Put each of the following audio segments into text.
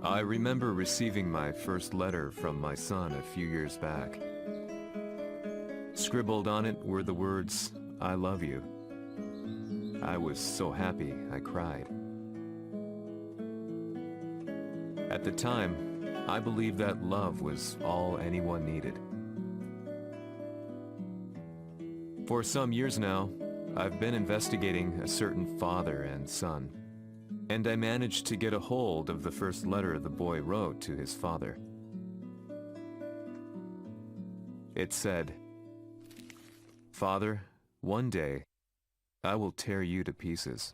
I remember receiving my first letter from my son a few years back. Scribbled on it were the words, "I love you." I was so happy I cried. At the time, I believed that love was all anyone needed. For some years now, I've been investigating a certain father and son, and I managed to get a hold of the first letter the boy wrote to his father. It said, "Father, one day, I will tear you to pieces."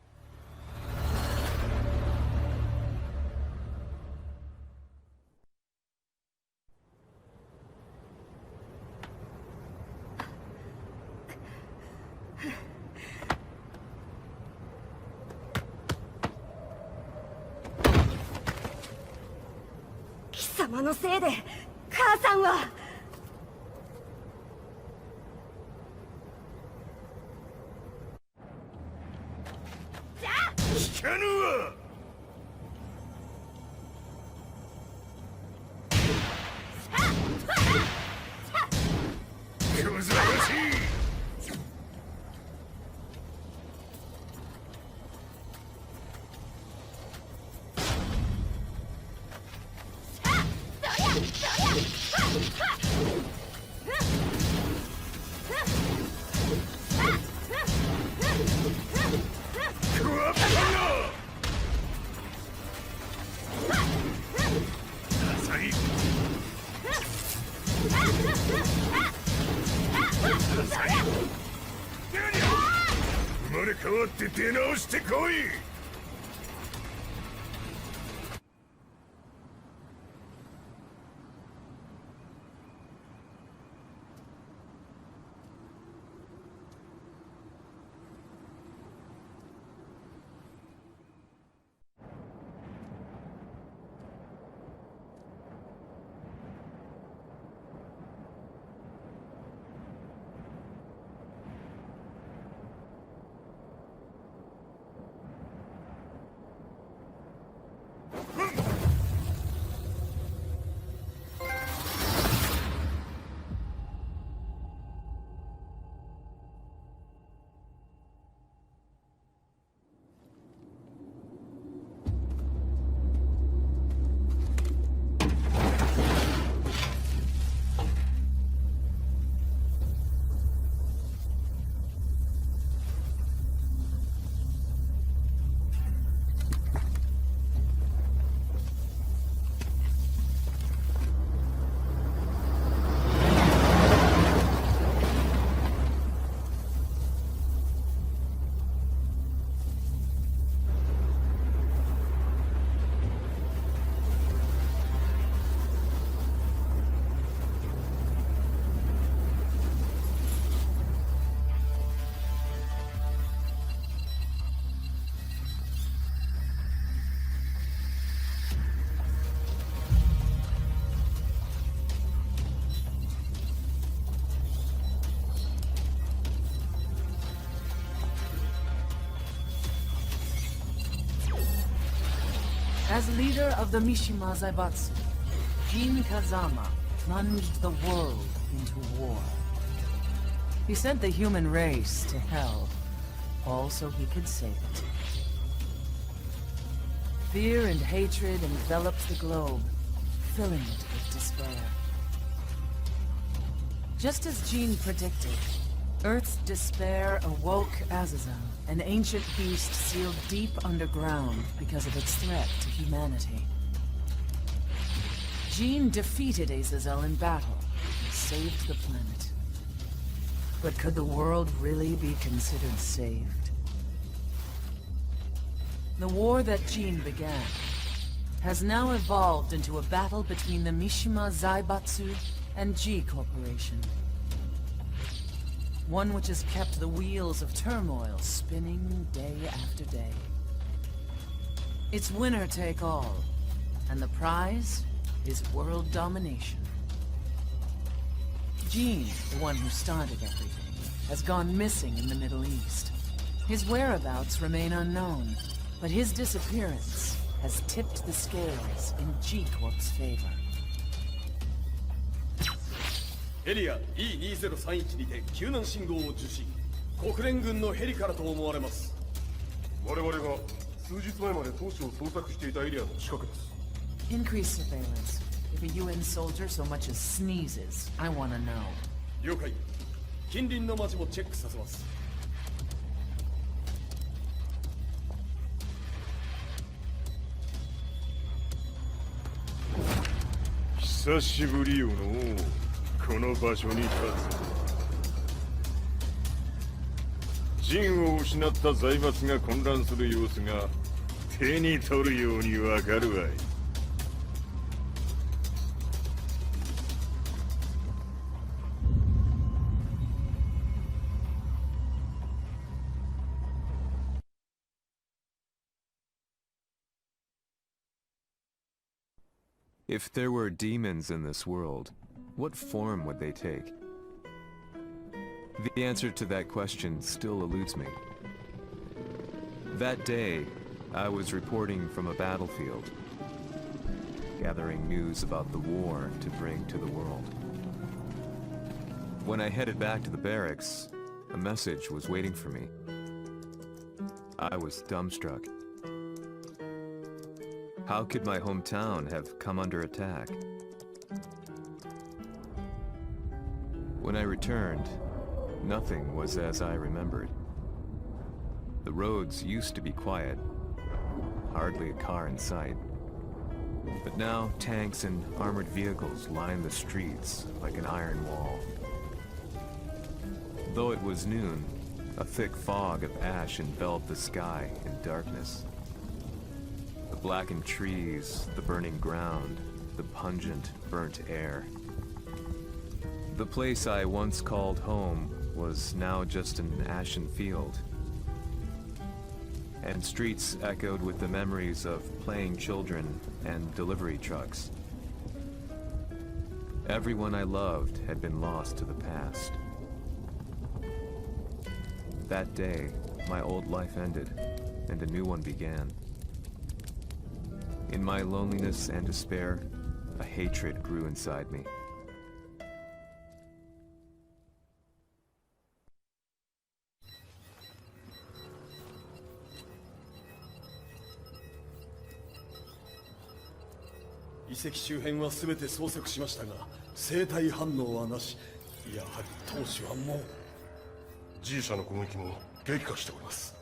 Kisamaのせいで母さんは。聞かぬわ。小ざわしい。生まれ変わって出直してこい。As leader of the Mishima Zaibatsu, Jin Kazama plunged the world into war. He sent the human race to hell, all so he could save it. Fear and hatred enveloped the globe, filling it with despair. Just as Jin predicted, Earth's despair awoke Azazel, an ancient beast sealed deep underground because of its threat to humanity. Jin defeated Azazel in battle and saved the planet. But could the world really be considered saved? The war that Jin began has now evolved into a battle between the Mishima Zaibatsu and G Corporation. One which has kept the wheels of turmoil spinning day after day. It's winner take all, and the prize is world domination. Jin, the one who started everything, has gone missing in the Middle East. His whereabouts remain unknown, but his disappearance has tipped the scales in G-Corp's favor. エリア E2031 にて救難信号を受信。国連軍のヘリからと思われます。我々が数日前まで当初を捜索していたエリアの近くです。 Increase surveillance. If a UN soldier so much as sneezes, I want to know. 了解。近隣の町もチェックさせます。久しぶりよのこの場所に立つ。陣を失った財閥が混乱する様子が手に取るようにわかるわい。If there were demons in this world, what form would they take? The answer to that question still eludes me. That day, I was reporting from a battlefield, gathering news about the war to bring to the world. When I headed back to the barracks, a message was waiting for me. I was dumbstruck. How could my hometown have come under attack? When I returned, nothing was as I remembered. The roads used to be quiet, hardly a car in sight. But now tanks and armored vehicles line the streets like an iron wall. Though it was noon, a thick fog of ash enveloped the sky in darkness. The blackened trees, the burning ground, the pungent, burnt air. The place I once called home was now just an ashen field. And streets echoed with the memories of playing children and delivery trucks. Everyone I loved had been lost to the past. That day, my old life ended, and a new one began. In my loneliness and despair, a hatred grew inside me.「遺跡周辺は全て捜索しましたが生体反応はなし。やはり当主はもう G 社の攻撃も激化しております。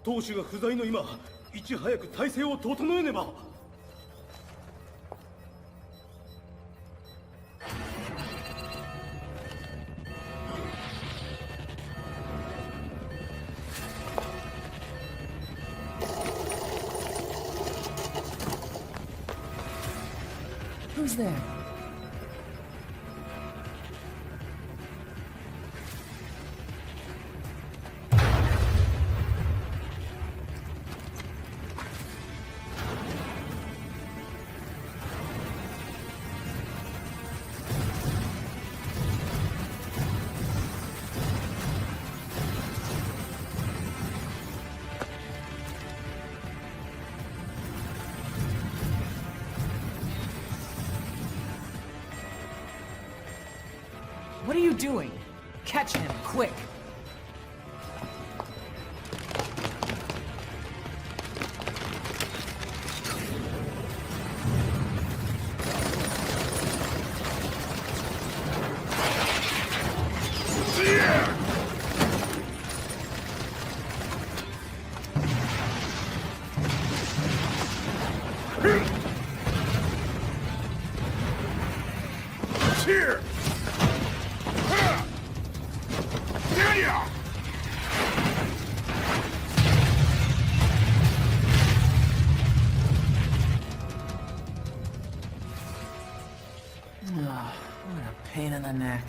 当主が不在の今いち早く体制を整えねば。 Who's there? What are you doing? Catch him, quick! Here! Oh, what a pain in the neck.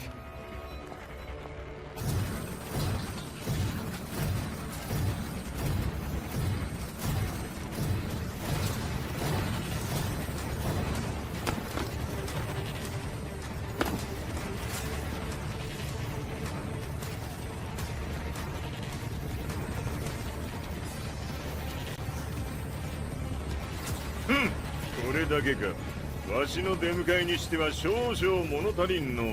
これだけか。わしの出迎えにしては少々物足りんの。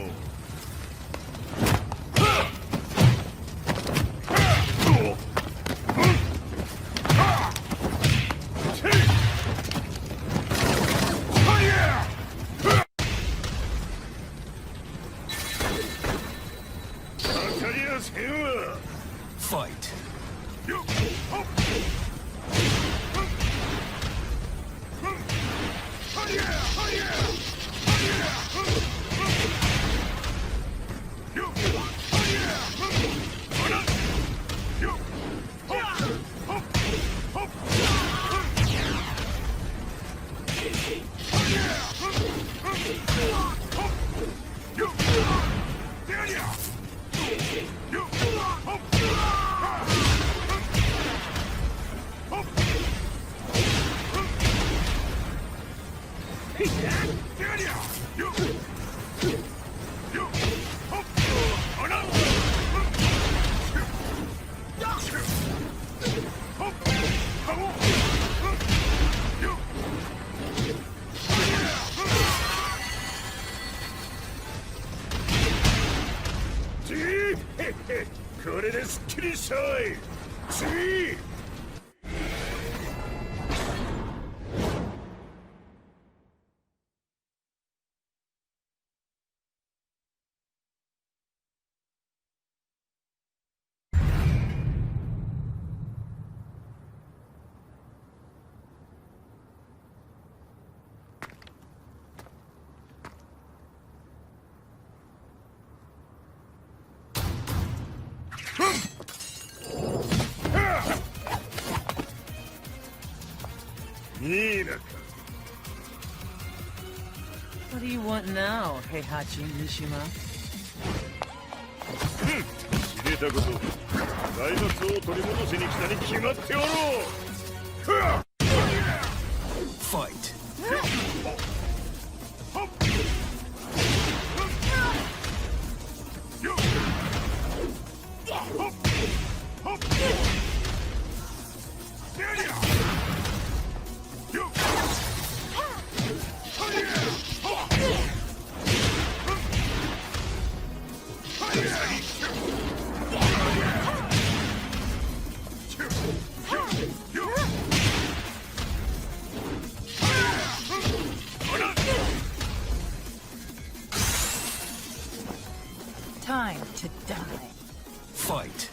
Fight.これですっきりしたい。次。What do you want now, Heihachi Mishima? 知れたこと。財閥を取り戻しに来たに決まっておろう。Fight. Time to die. Fight.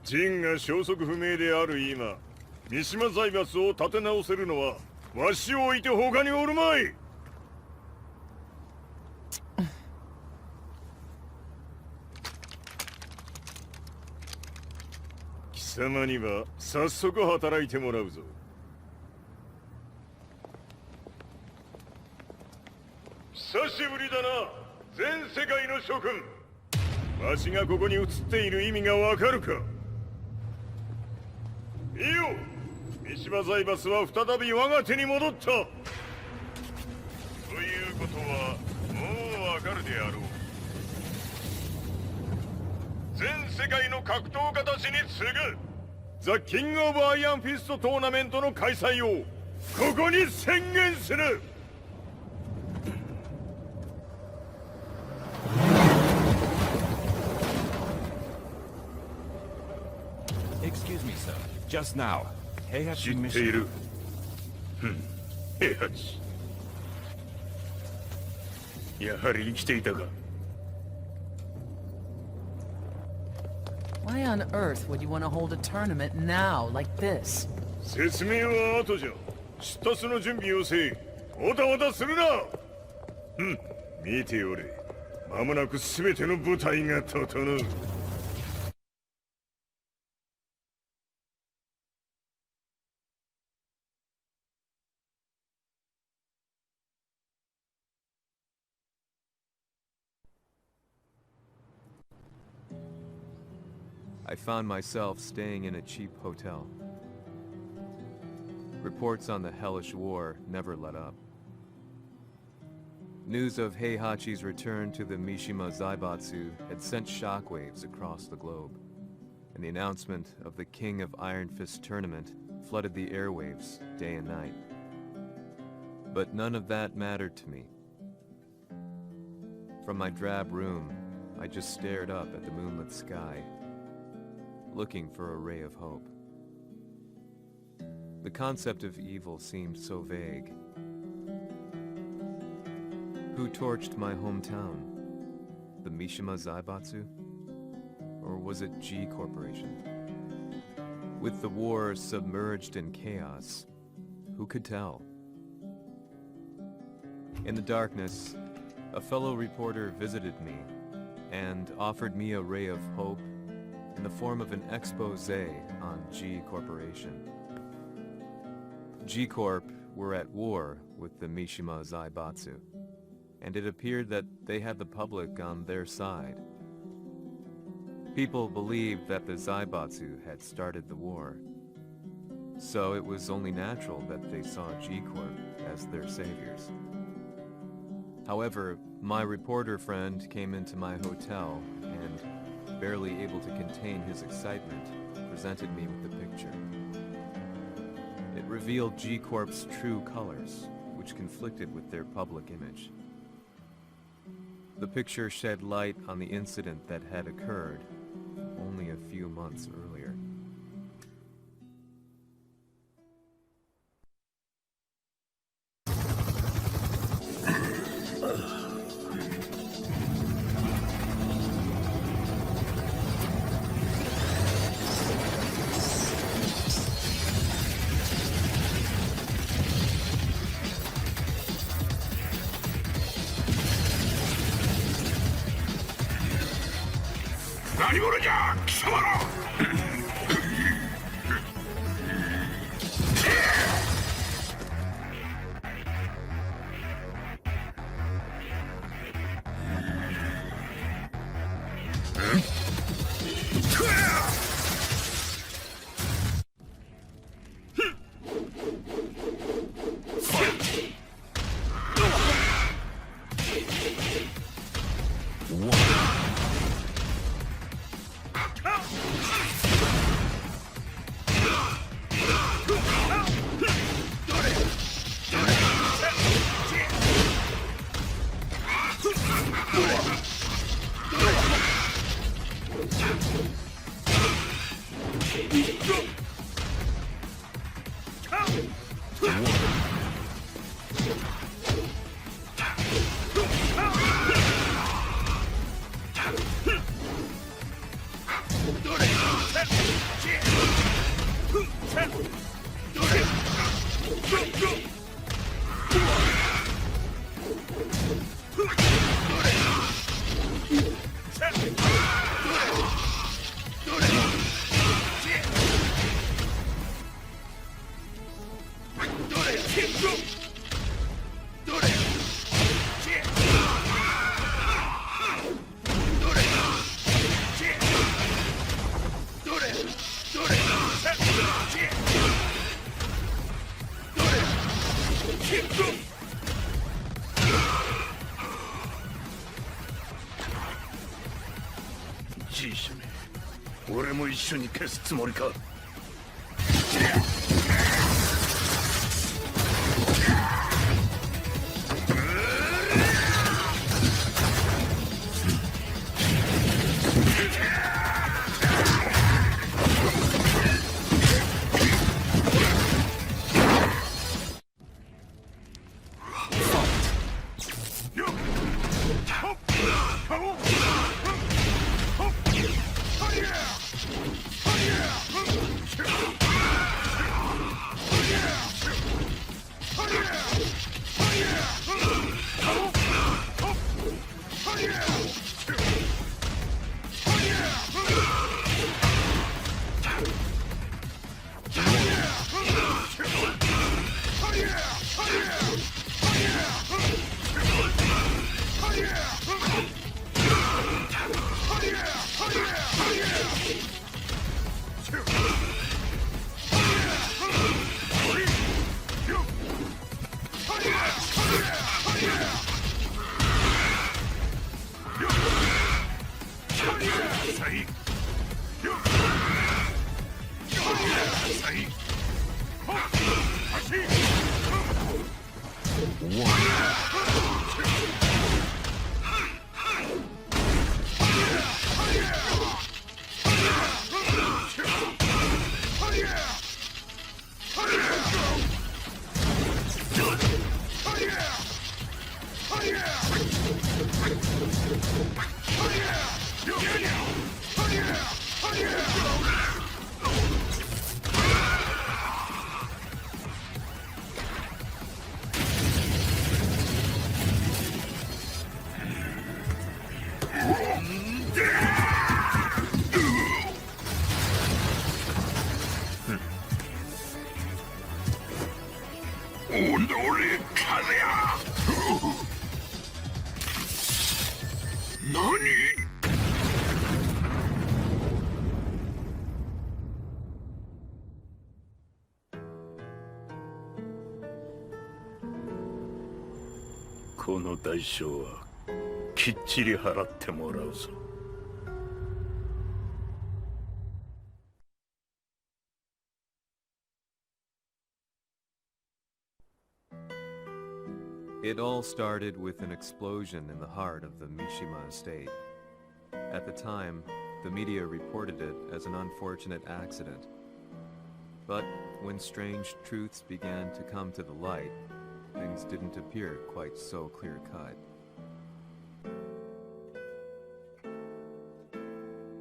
陣が消息不明である今、三島財閥を立て直せるのはわしを置いて他におるまい。貴様には早速働いてもらうぞ。久しぶりだな、全世界の諸君。わしがここに映っている意味がわかるか。いいよ、三島財閥は再び我が手に戻った。ということはもうわかるであろう。全世界の格闘家たちに次ぐザ・キング・オブ・アイアンフィストトーナメントの開催をここに宣言する。 Excuse me, sir. Just now, 知 Heihachi ってい Mishima. る。平八。やはり生きていたか。 Why on earth would you want to hold a tournament now, like this? 説明は後じゃ。出立の準備をせい。おたおたするな。見ておれ。間もなく全ての部隊が整う。 I found myself staying in a cheap hotel. Reports on the hellish war never let up. News of Heihachi's return to the Mishima Zaibatsu had sent shockwaves across the globe, and the announcement of the King of Iron Fist tournament flooded the airwaves day and night. But none of that mattered to me. From my drab room, I just stared up at the moonlit sky, looking for a ray of hope. The concept of evil seemed so vague. Who torched my hometown? The Mishima Zaibatsu? Or was it G Corporation? With the war submerged in chaos, who could tell? In the darkness, a fellow reporter visited me and offered me a ray of hope in the form of an expose on G Corporation. G Corp were at war with the Mishima Zaibatsu, and it appeared that they had the public on their side. People believed that the Zaibatsu had started the war, so it was only natural that they saw G Corp as their saviors. However, my reporter friend came into my hotel and, barely able to contain his excitement, presented me with the picture. It revealed G Corp's true colors, which conflicted with their public image. The picture shed light on the incident that had occurred only a few months earlier. 俺も一緒に消すつもりか。この代償はきっちり払ってもらうぞ。It all started with an explosion in the heart of the Mishima estate. At the time, the media reported it as an unfortunate accident. But when strange truths began to come to the light, things didn't appear quite so clear-cut.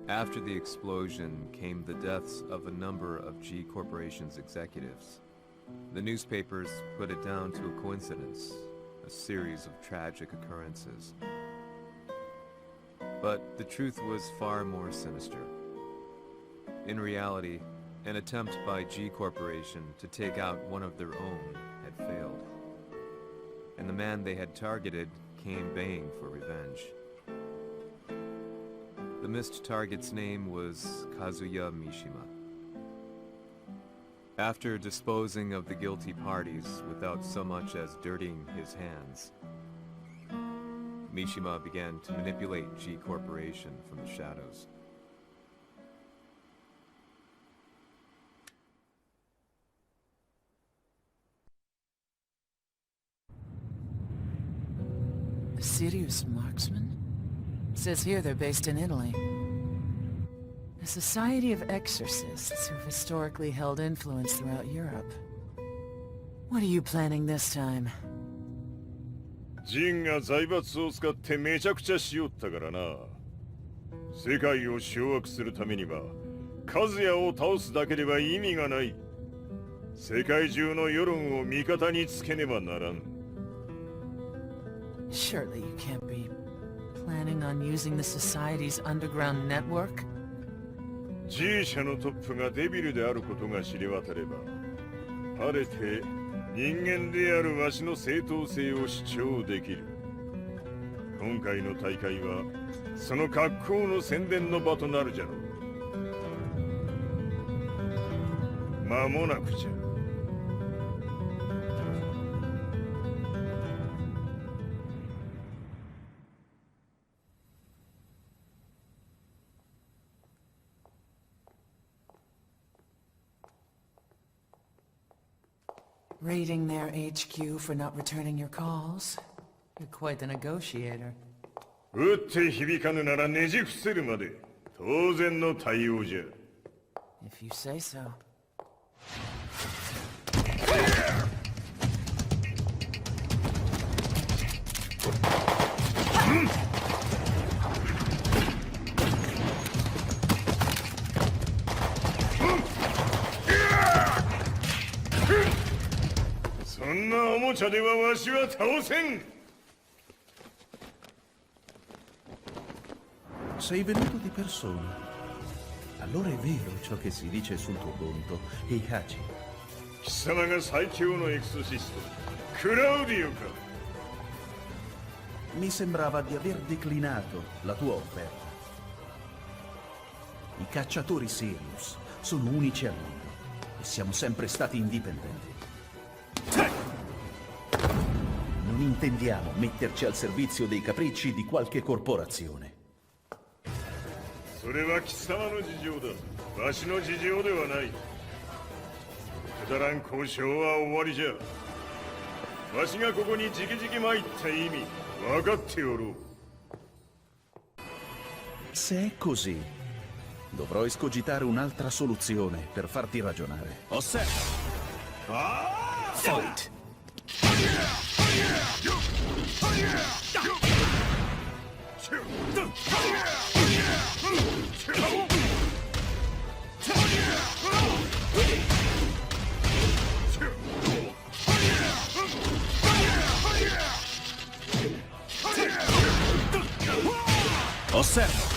After the explosion came the deaths of a number of G Corporation's executives. The newspapers put it down to a coincidence, a series of tragic occurrences. But the truth was far more sinister. In reality, an attempt by G Corporation to take out one of their own had failed. And the man they had targeted came baying for revenge. The missed target's name was Kazumi Mishima. After disposing of the guilty parties without so much as dirtying his hands, Mishima began to manipulate G Corporation from the shadows. A serious marksman? Says here they're based in Italy. A society of exorcists who've historically held influence throughout Europe. What are you planning this time? ジンが財閥を使ってめちゃくちゃしよったからな。世界を掌握するためには数ヤを倒すだけでは意味がない。世界中の世論を味方につけねばならん。Surely you can't be planning on using the society's underground network? G 社のトップがデビルであることが知れ渡れば、晴れて人間であるわしの正当性を主張できる。今回の大会はその格好の宣伝の場となるじゃろう。間もなくじゃ。Raiding their HQ for not returning your calls. You're quite the negotiator. 撃って響かぬならねじ伏せるまで当然の対応じゃ。 If you say so. そんなおもちゃではわしは倒せん。 Sei venuto di persona. Allora è vero ciò che si dice sul tuo conto, Heihachi. 貴様が最強のエクソシスト、クラウディオか。 Mi sembrava di aver declinato la tua offerta. I cacciatori Sirius sono unici al mondo e siamo sempre stati indipendenti. Non intendiamo metterci al servizio dei capricci di qualche corporazione. それは貴様の事情だ。わしの事情ではない。くだらん交渉は終わりじゃ。わしがここに直々参った意味、分かっておろう。 Se è così, dovrò escogitare un'altra soluzione per farti ragionare. Osserva! Fight! Osserva!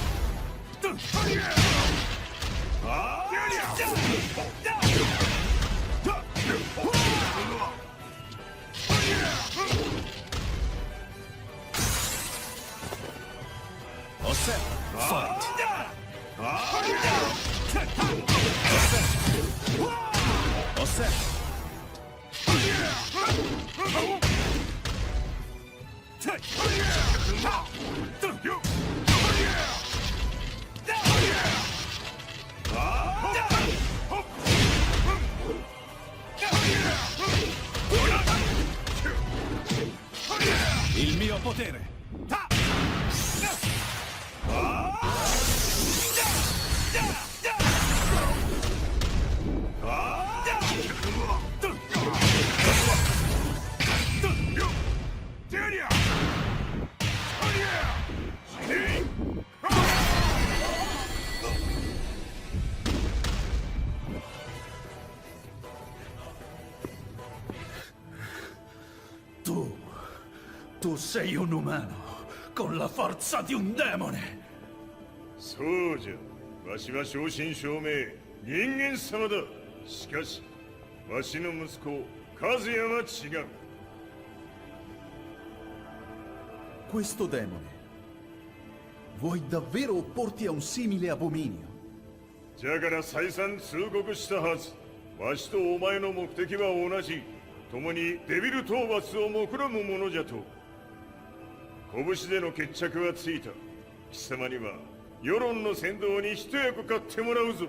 Fight! Osserva! Il mio potere! Tu sei un umano, con la forza di un demone! そうじゃ。わしは正真正銘人間様だ。しかしわしの息子和也は違う。 Questo demone, vuoi davvero opporti a un simile abominio? じゃから再三通告したはず。わしとお前の目的は同じ。共にデビル討伐を目論むものじゃと。拳での決着はついた。貴様には世論の先導に一役買ってもらうぞ。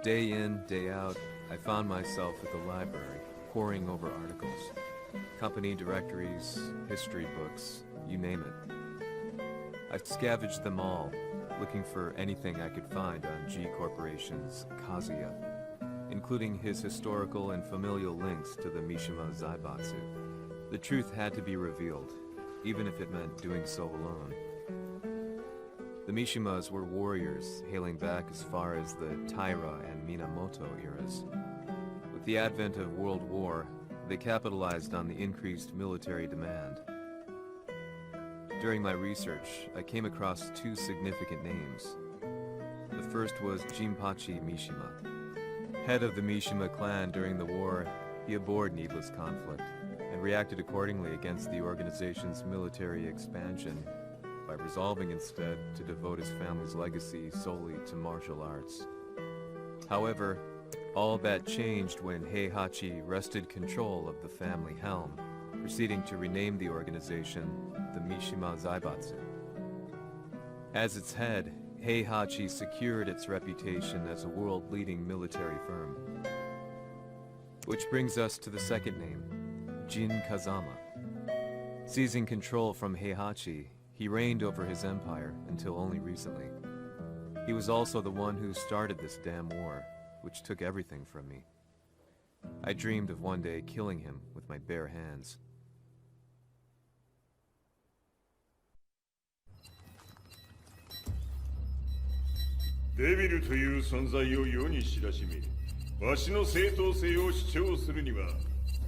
Day in, day out, I found myself at the library, poring over articles. Company directories, history books, you name it. I scavenged them all, looking for anything I could find on G Corporation's Kazuya, including his historical and familial links to the Mishima Zaibatsu. The truth had to be revealed, even if it meant doing so alone. The Mishimas were warriors hailing back as far as the Taira and Minamoto eras. With the advent of World War, they capitalized on the increased military demand, During my research, I came across two significant names. The first was Jinpachi Mishima. Head of the Mishima clan during the war, he abhorred needless conflict and reacted accordingly against the organization's military expansion by resolving instead to devote his family's legacy solely to martial arts. However, all that changed when Heihachi wrested control of the family helm, proceeding to rename the organization the Mishima Zaibatsu. As its head, Heihachi secured its reputation as a world-leading military firm. Which brings us to the second name, Jin Kazama. Seizing control from Heihachi, he reigned over his empire until only recently. He was also the one who started this damn war, which took everything from me. I dreamed of one day killing him with my bare hands. Devil という存在を世に知らしめ、わしの正当性を主張するには、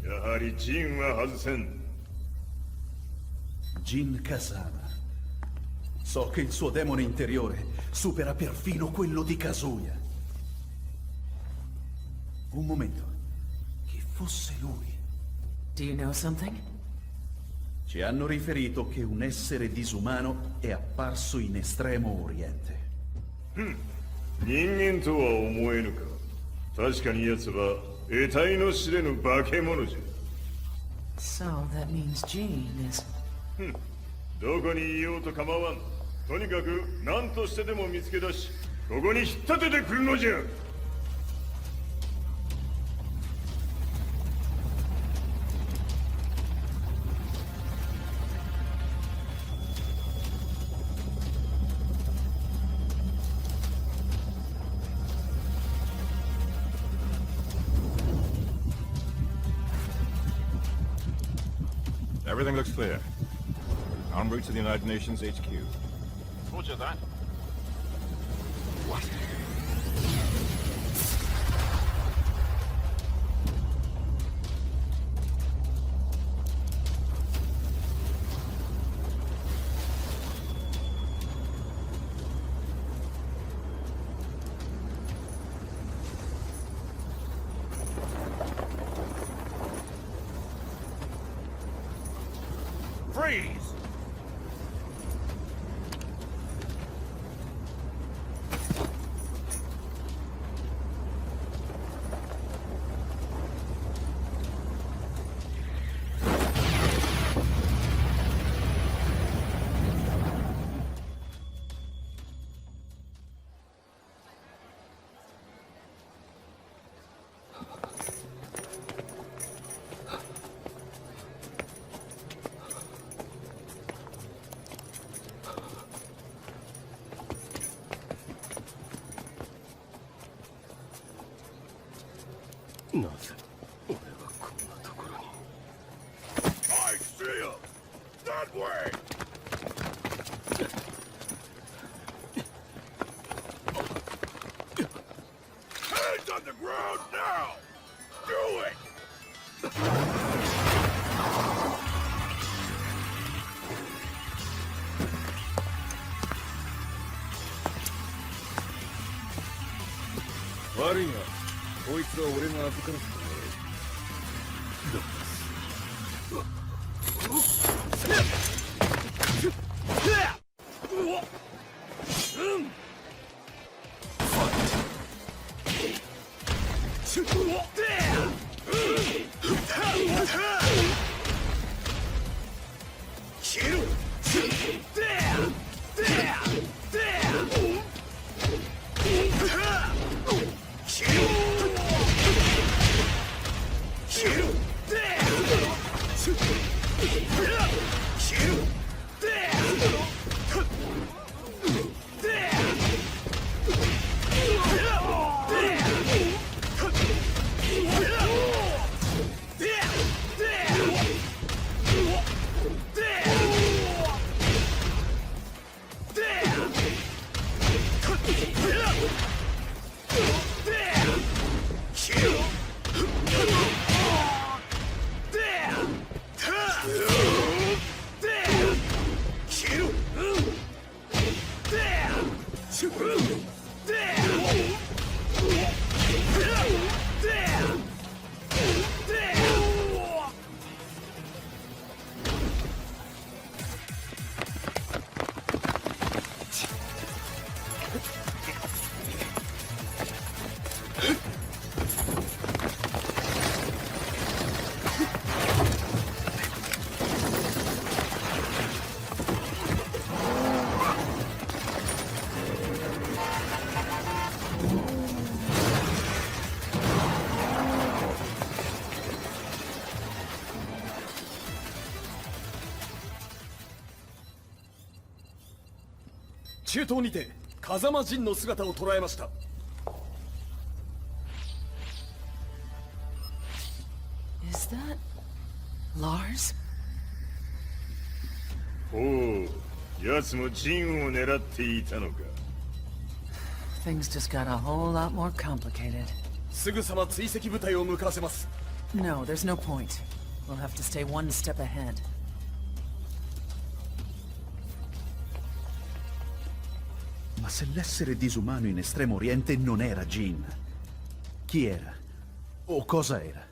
やはりジンは外せん。Jin Kazama. So che il suo demone interiore supera perfino quello di Kazuya. Un momento. Chi fosse lui? Do you know something? Ci hanno riferito che un essere disumano è apparso in Estremo Oriente. 人間とは思えぬか。確かに奴は得体の知れぬ化け物じゃ。 So that means Jean is... どこにいようと構わん。とにかく何としてでも見つけ出し、ここに引っ立ててくるのじゃ。 Everything looks clear. En route to the United Nations HQ. Roger that. What? Freeze! I see him! That way! Hands on the ground now! Do it! Worry not. こいつは俺が預かる。中東にて風間陣の姿を捉えました。 Is that Lars? おお、奴も陣を狙っていたのか。 Things just got a whole lot more complicated. すぐさま追跡部隊を向かわせます。 No, there's no point. We'll have to stay one step ahead. Ma se l'essere disumano in Estremo Oriente non era Jin, chi era? O cosa era?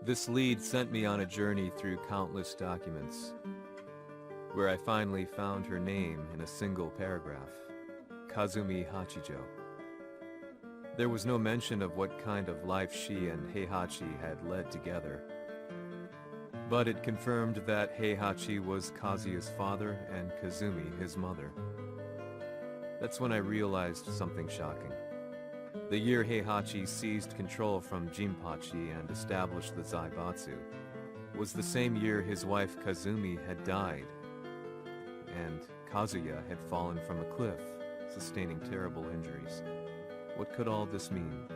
This lead sent me on a journey through countless documents, where I finally found her name in a single paragraph, Kazumi Hachijo. There was no mention of what kind of life she and Heihachi had led together, but it confirmed that Heihachi was Kazuya's father and Kazumi his mother. That's when I realized something shocking. The year Heihachi seized control from Jinpachi and established the Zaibatsu was the same year his wife Kazumi had died, and Kazuya had fallen from a cliff, sustaining terrible injuries. What could all this mean?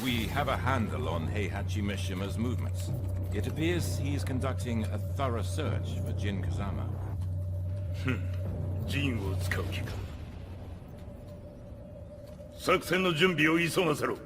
We have a handle on Heihachi Mishima's movements. It appears he is conducting a thorough search for Jin Kazama. 陣を使う気か。作戦の準備を急がせろ。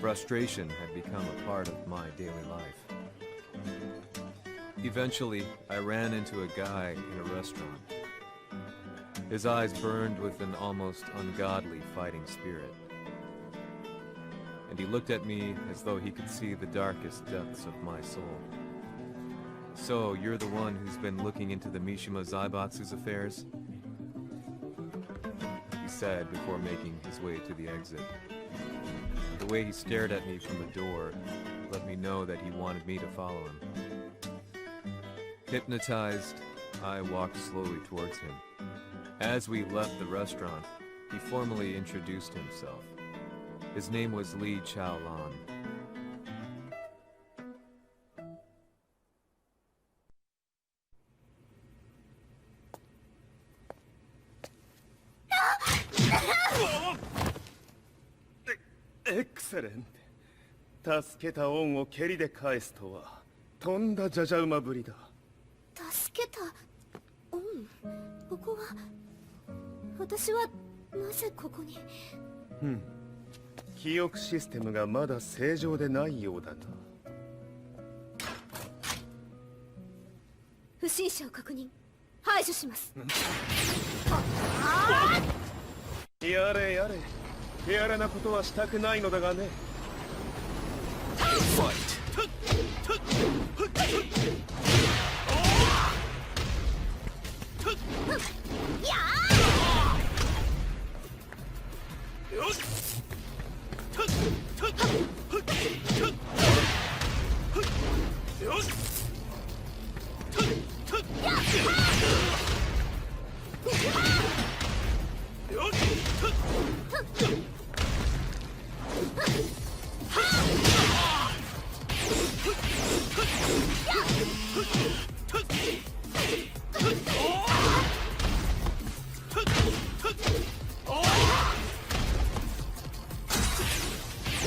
Frustration had become a part of my daily life. Eventually, I ran into a guy in a restaurant. His eyes burned with an almost ungodly fighting spirit. And he looked at me as though he could see the darkest depths of my soul. So, you're the one who's been looking into the Mishima Zaibatsu's affairs? He said before making his way to the exit. The way he stared at me from the door let me know that he wanted me to follow him. Hypnotized, I walked slowly towards him. As we left the restaurant, he formally introduced himself. His name was Li Chaolan. Excellent. 助けた恩を蹴りで返すとはとんだじゃじゃ馬ぶりだ。助けた恩。ここは私はなぜここに。記憶システムがまだ正常でないようだな。不審者を確認。排除します。やれやれ。手荒なことはしたくないのだがね。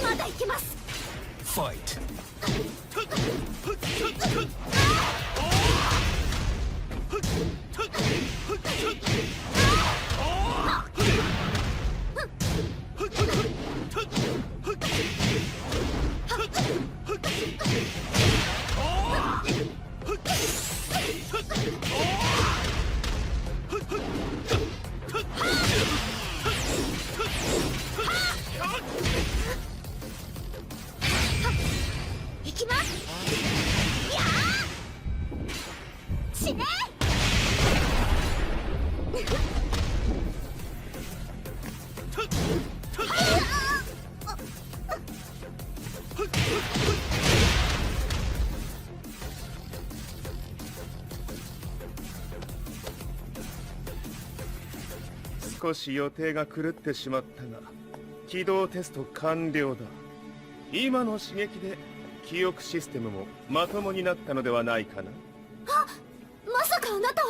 まだ行けます。ファイト。少し予定が狂ってしまったが、起動テスト完了だ。今の刺激で記憶システムもまともになったのではないかな。まさかあなたは。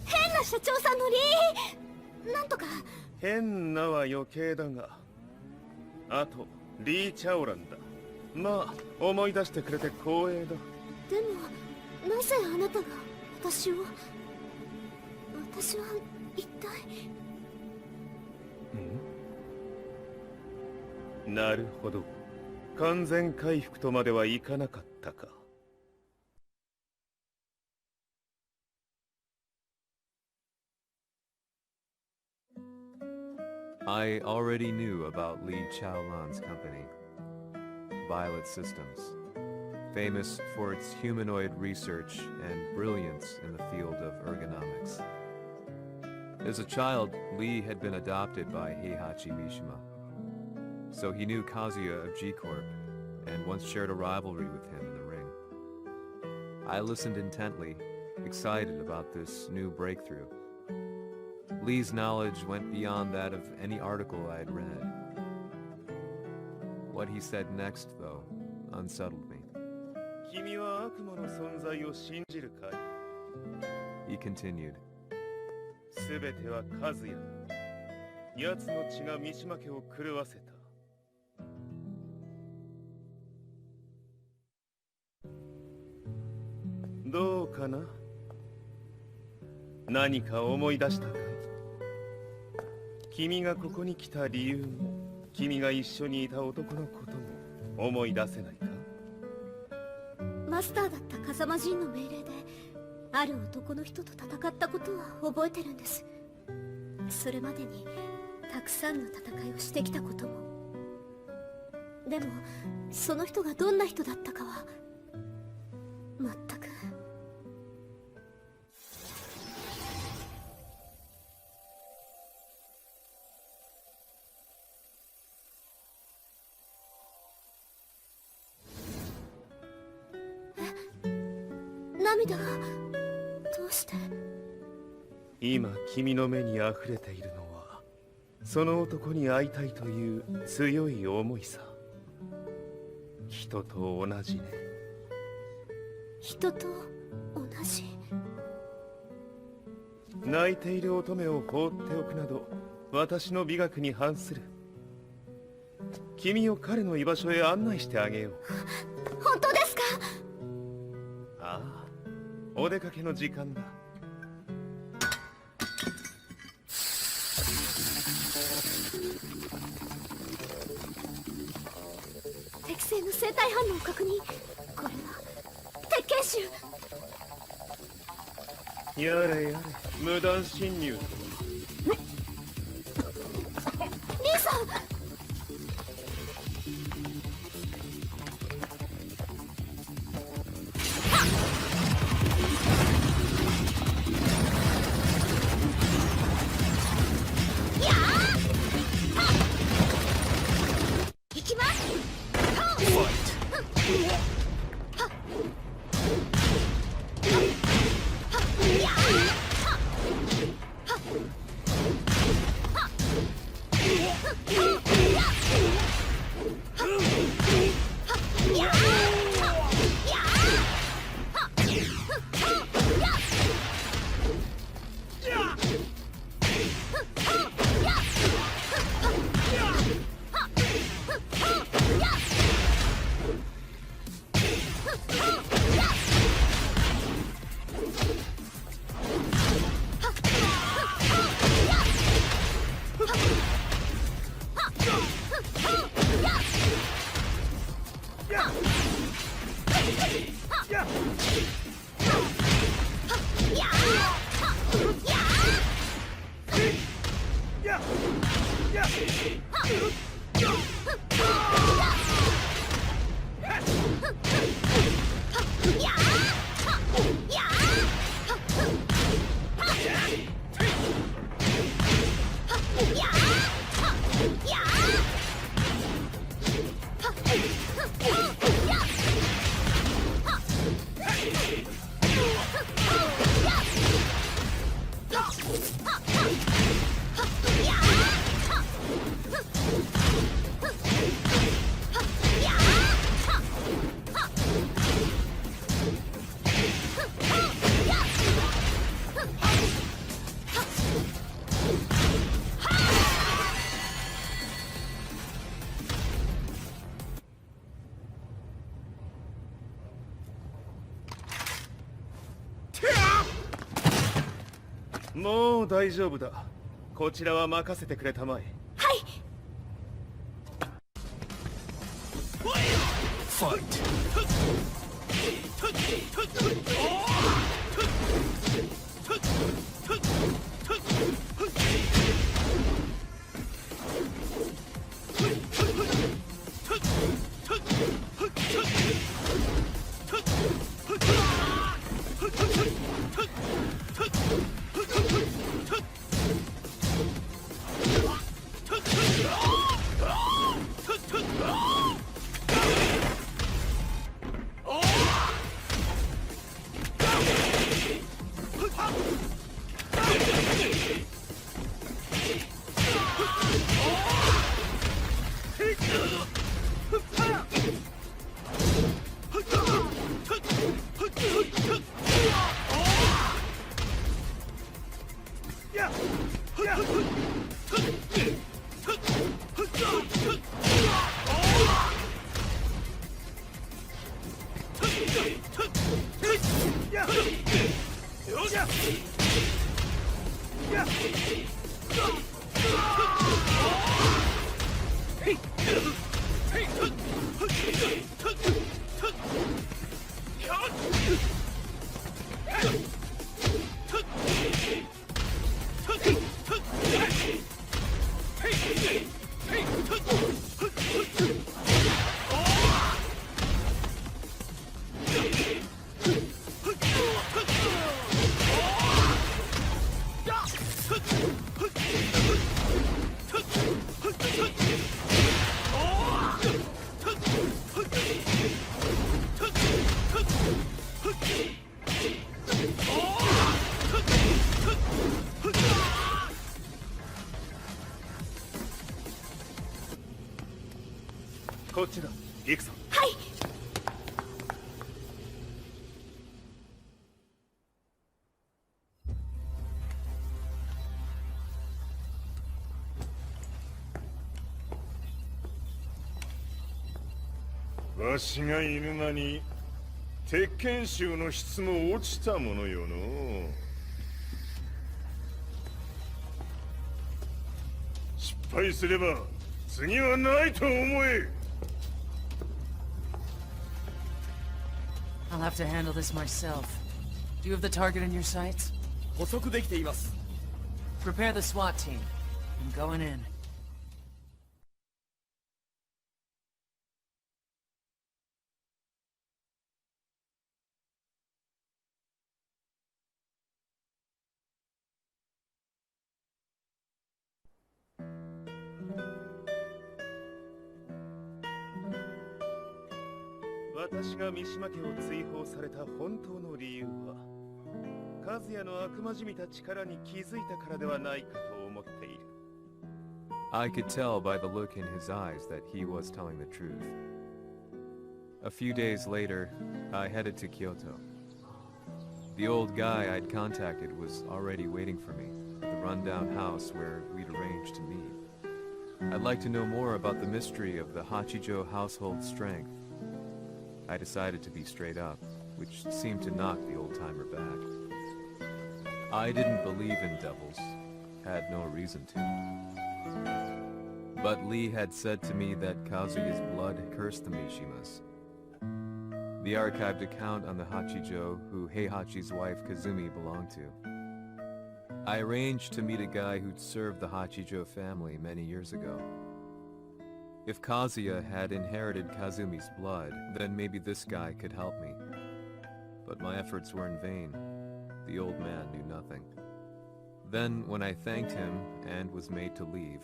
変な社長さんのなんとか。変なは余計だが、あとリー・チャオランだ。まあ思い出してくれて光栄だ。でもなぜあなたが私を。私は一体。なるほど、完全回復とまではいかなかったか。I already knew about Li Chaolan's company, Violet Systems, famous for its humanoid research and brilliance in the field of ergonomics. As a child, Li had been adopted by Heihachi Mishima, so he knew Kazuya of G-Corp and once shared a rivalry with him in the ring. I listened intently, excited about this new breakthrough. Lee's knowledge went beyond that of any article I had read. What he said next, though, unsettled me. 君は悪魔の存在を信じるかい? He continued. すべてはカズヤ。奴の血が三島家を狂わせた。どうかな？何か思い出したかい？君がここに来た理由も、君が一緒にいた男のことも思い出せないか？マスターだった風間陣の命令である男の人と戦ったことは覚えてるんです。それまでにたくさんの戦いをしてきたことも。でもその人がどんな人だったかは全く。涙がどうして。今君の目に溢れているのはその男に会いたいという強い思いさ。人と同じね。人と同じ。泣いている乙女を放っておくなど私の美学に反する。君を彼の居場所へ案内してあげよう。本当ですか？ああ、お出かけの時間だ。適正の生体反応を確認。これは鉄拳臭。やれやれ、無断侵入。リーさん。もう大丈夫だ。こちらは任せてくれたまえ。はい。Fight!はい。わしがいる間に鉄拳衆の質も落ちたものよの。失敗すれば次はないと思え。I'll have to handle this myself. Do you have the target in your sights? 捕捉できています。 Prepare the SWAT team. I'm going in. Watashiが三島家を追放された本当の理由は、和也の悪魔じみた力に気づいたからではないかと思っている。I could tell by the look in his eyes that he was telling the truth. A few days later, I headed to Kyoto. The old guy I'd contacted was already waiting for me at the rundown house where we'd arranged to meet. I'd like to know more about the mystery of the Hachijo household strength. I decided to be straight up, which seemed to knock the old-timer back. I didn't believe in devils, had no reason to. But Lee had said to me that Kazuya's blood cursed the Mishimas. The archived account on the Hachijo who Heihachi's wife Kazumi belonged to. I arranged to meet a guy who'd served the Hachijo family many years ago. If Kazuya had inherited Kazumi's blood, then maybe this guy could help me. But my efforts were in vain. The old man knew nothing. Then, when I thanked him and was made to leave,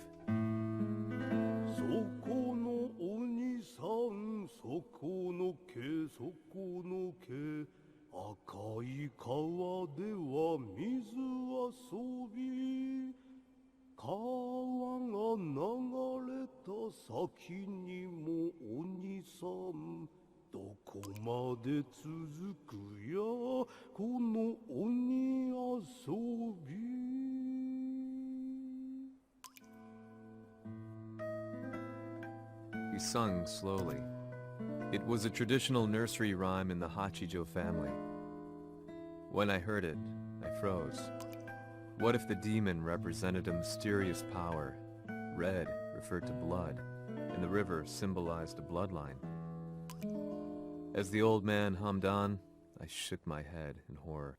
he sung slowly. It was a traditional nursery rhyme in the Hachijo family. When I heard it, I froze. What if the demon represented a mysterious power? Red referred to blood, and the river symbolized a bloodline. As the old man hummed on, I shook my head in horror.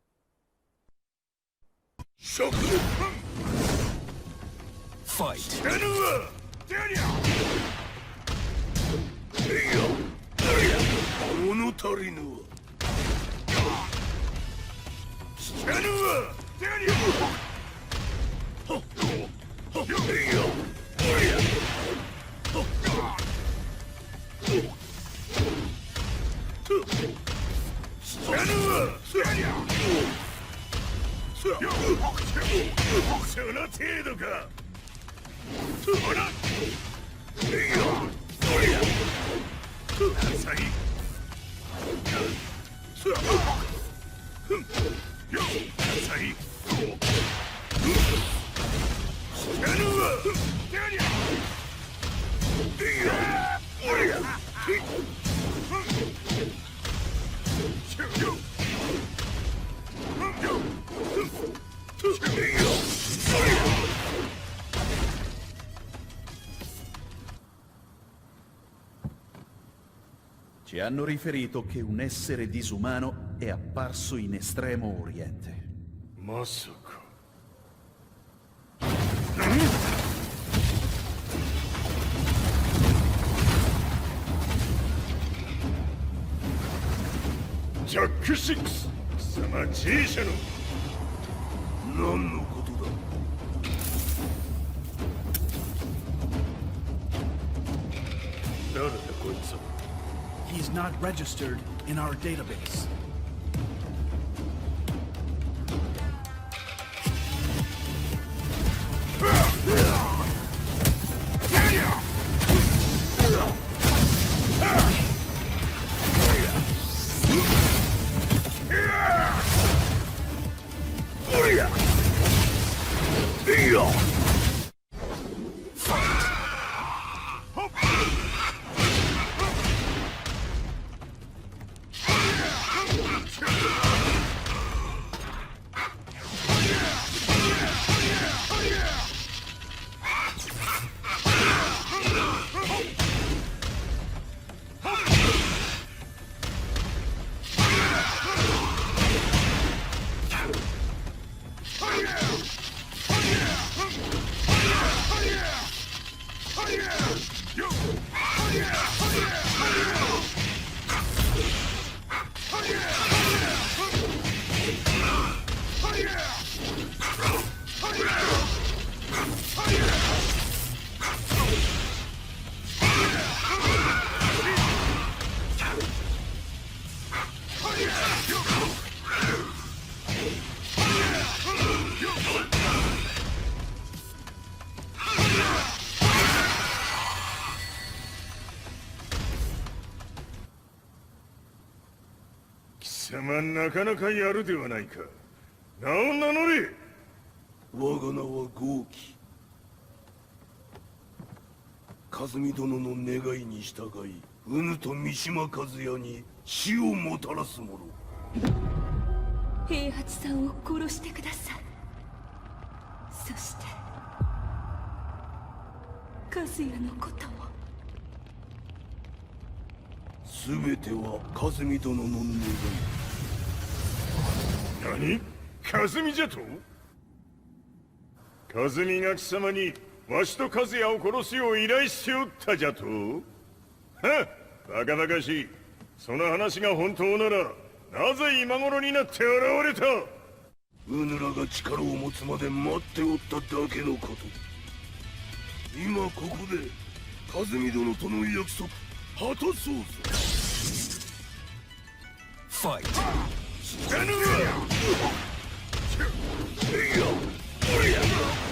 Fight! Ci hanno riferito che un essere disumano è apparso in Estremo Oriente. まさか。ジャック6貴様 G 社の何のことだ。誰だこいつは。 He's not registered in our database.貴様なかなかやるではないか。名を名乗れ。我が名は豪輝。和美殿の願いに従いうぬと三島和也に死をもたらす者。平八さんを殺してください。そして和也のことも。全ては和美殿の願い。何？和美じゃと？和美が貴様にわしと和也を殺すよう依頼しておったじゃと？はっ、バカバカしい。その話が本当ならなぜ今頃になって現れた？うぬらが力を持つまで待っておっただけのこと。今ここで和美殿との約束果たそうぞ。Fight!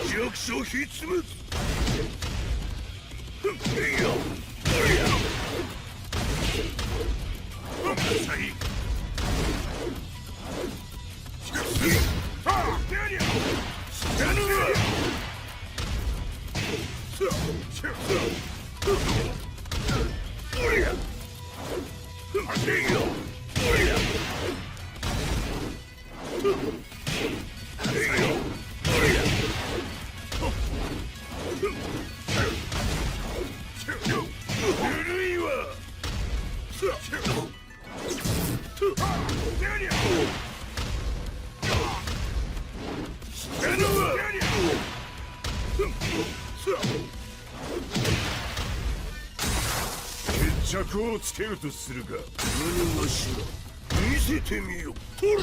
弱者必滅。決着をつけるとするか。何がしら見せてみよ。とりゃ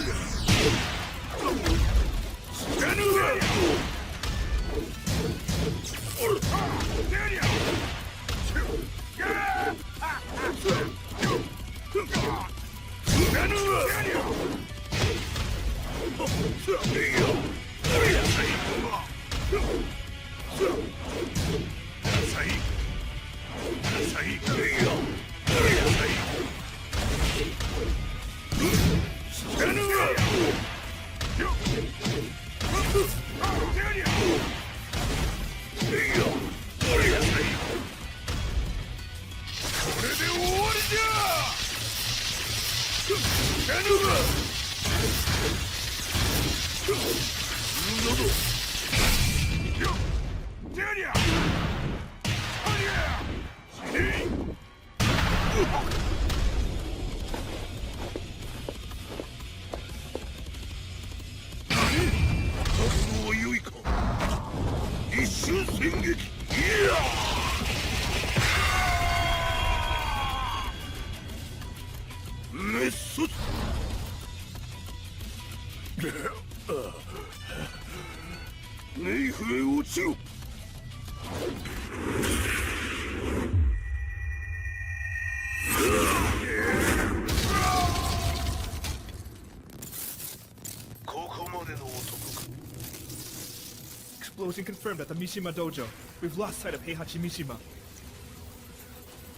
Explosion confirmed at the Mishima dojo. We've lost sight of Heihachi Mishima.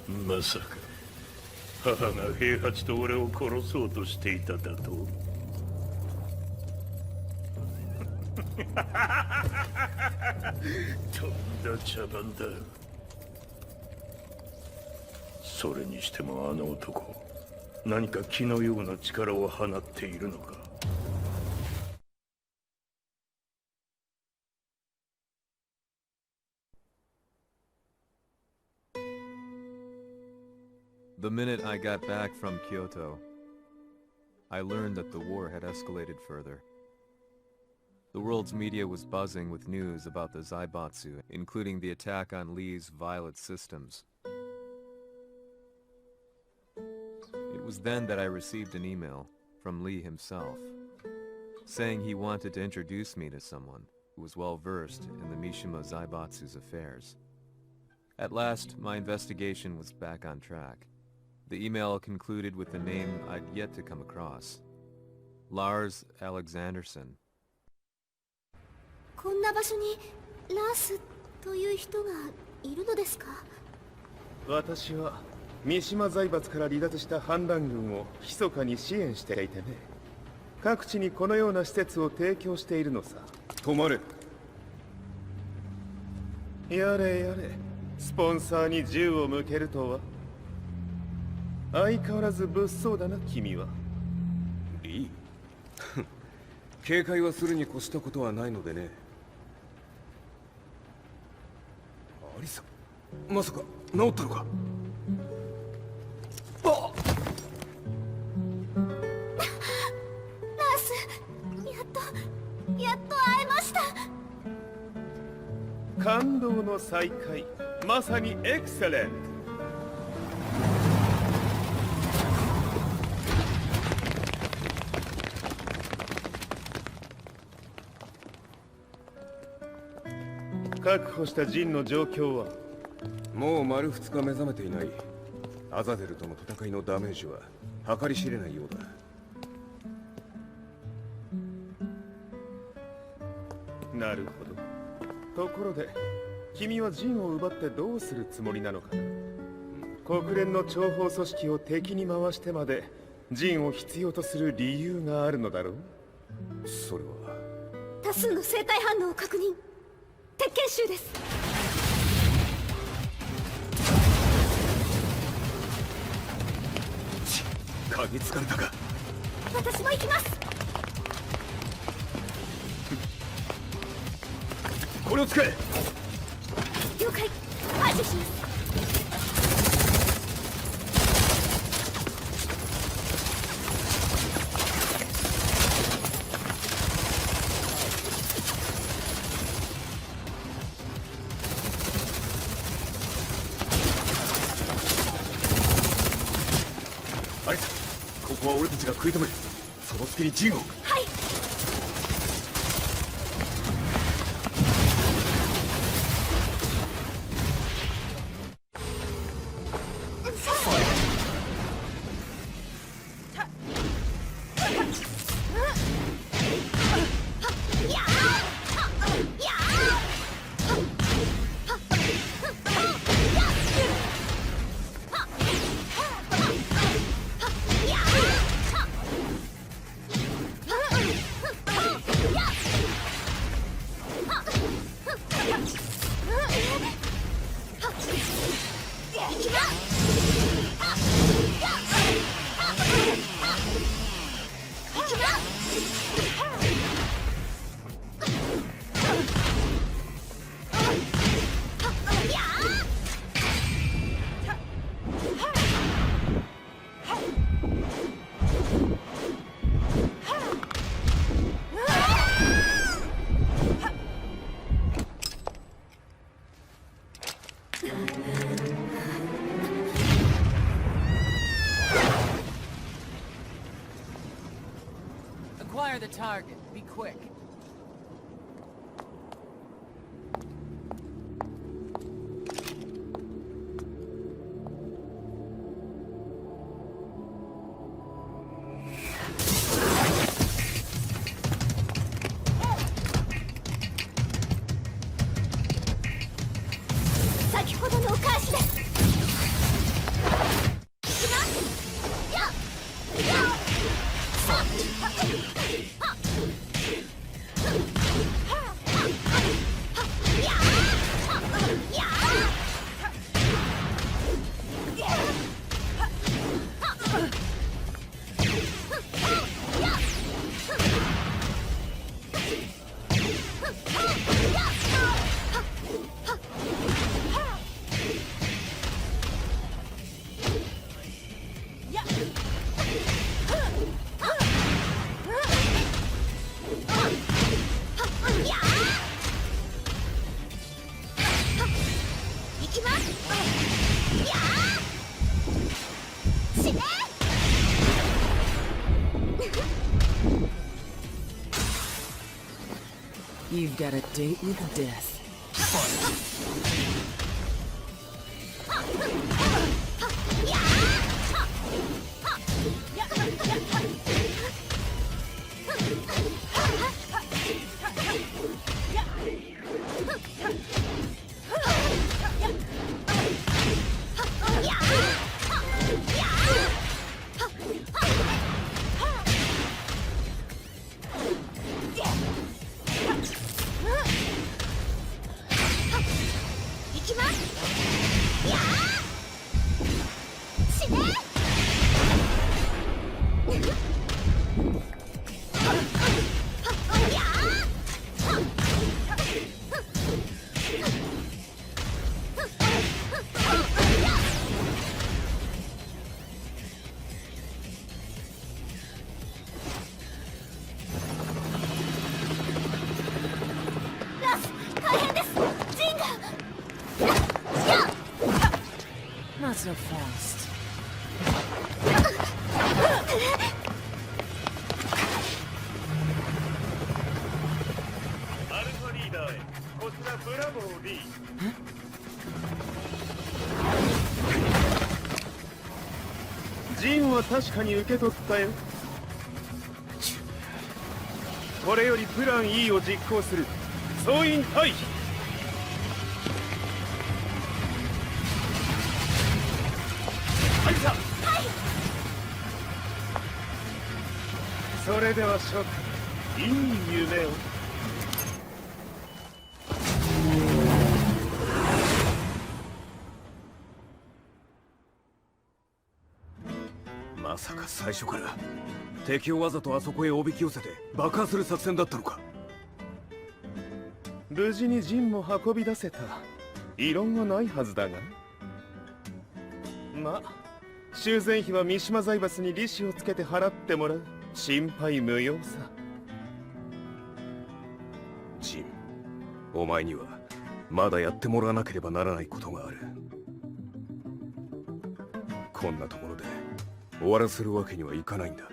まさか母が平八と俺を殺そうとしていただと。とんだ茶番だ。それにしてもあの男、何か気のような力を放っているのか。The minute I got back from Kyoto, I learned that the war had escalated further. The world's media was buzzing with news about the Zaibatsu, including the attack on Lee's Violet systems. It was then that I received an email from Lee himself, saying he wanted to introduce me to someone who was well versed in the Mishima Zaibatsu's affairs. At last, my investigation was back on track. The email concluded with a name I'd yet to come across. Lars Alexanderson. こんな場所にラースという人がいるのですか？私は三島財閥から離脱した反乱軍を密かに支援していてね。各地にこのような施設を提供しているのさ。止まれ。やれやれ、スポンサーに銃を向けるとは。相変わらず物騒だな、君は。リー警戒はするに越したことはないのでね。アリサ、まさか治ったのか？ラース、やっと会えました。感動の再会、まさにエクセレント。確保したジンの状況は？もう丸2日目覚めていない。アザゼルとの戦いのダメージは計り知れないようだ。なるほど。ところで君はジンを奪ってどうするつもりなのかな？国連の諜報組織を敵に回してまでジンを必要とする理由があるのだろう？それは多数の生体反応を確認。鉄拳衆です。嗅ぎつかれたか。私も行きます。これを使え。了解。排除します。アリサ、ここは俺たちが食い止める。その隙にジンを。はい。Acquire the target. Be quick. You've got a date with death. Not so fast. アルファリーダーへ。こちらブラボー D。ジンは確かに受け取ったよ。これよりプラン E を実行する。総員退避。それでは諸君、いい夢を。まさか最初から敵をわざとあそこへおびき寄せて爆破する作戦だったのか。無事にジンも運び出せた。異論はないはずだが。まあ修繕費は三島財閥に利子をつけて払ってもらう。心配無用さ。ジン、お前にはまだやってもらわなければならないことがある。こんなところで終わらせるわけにはいかないんだ。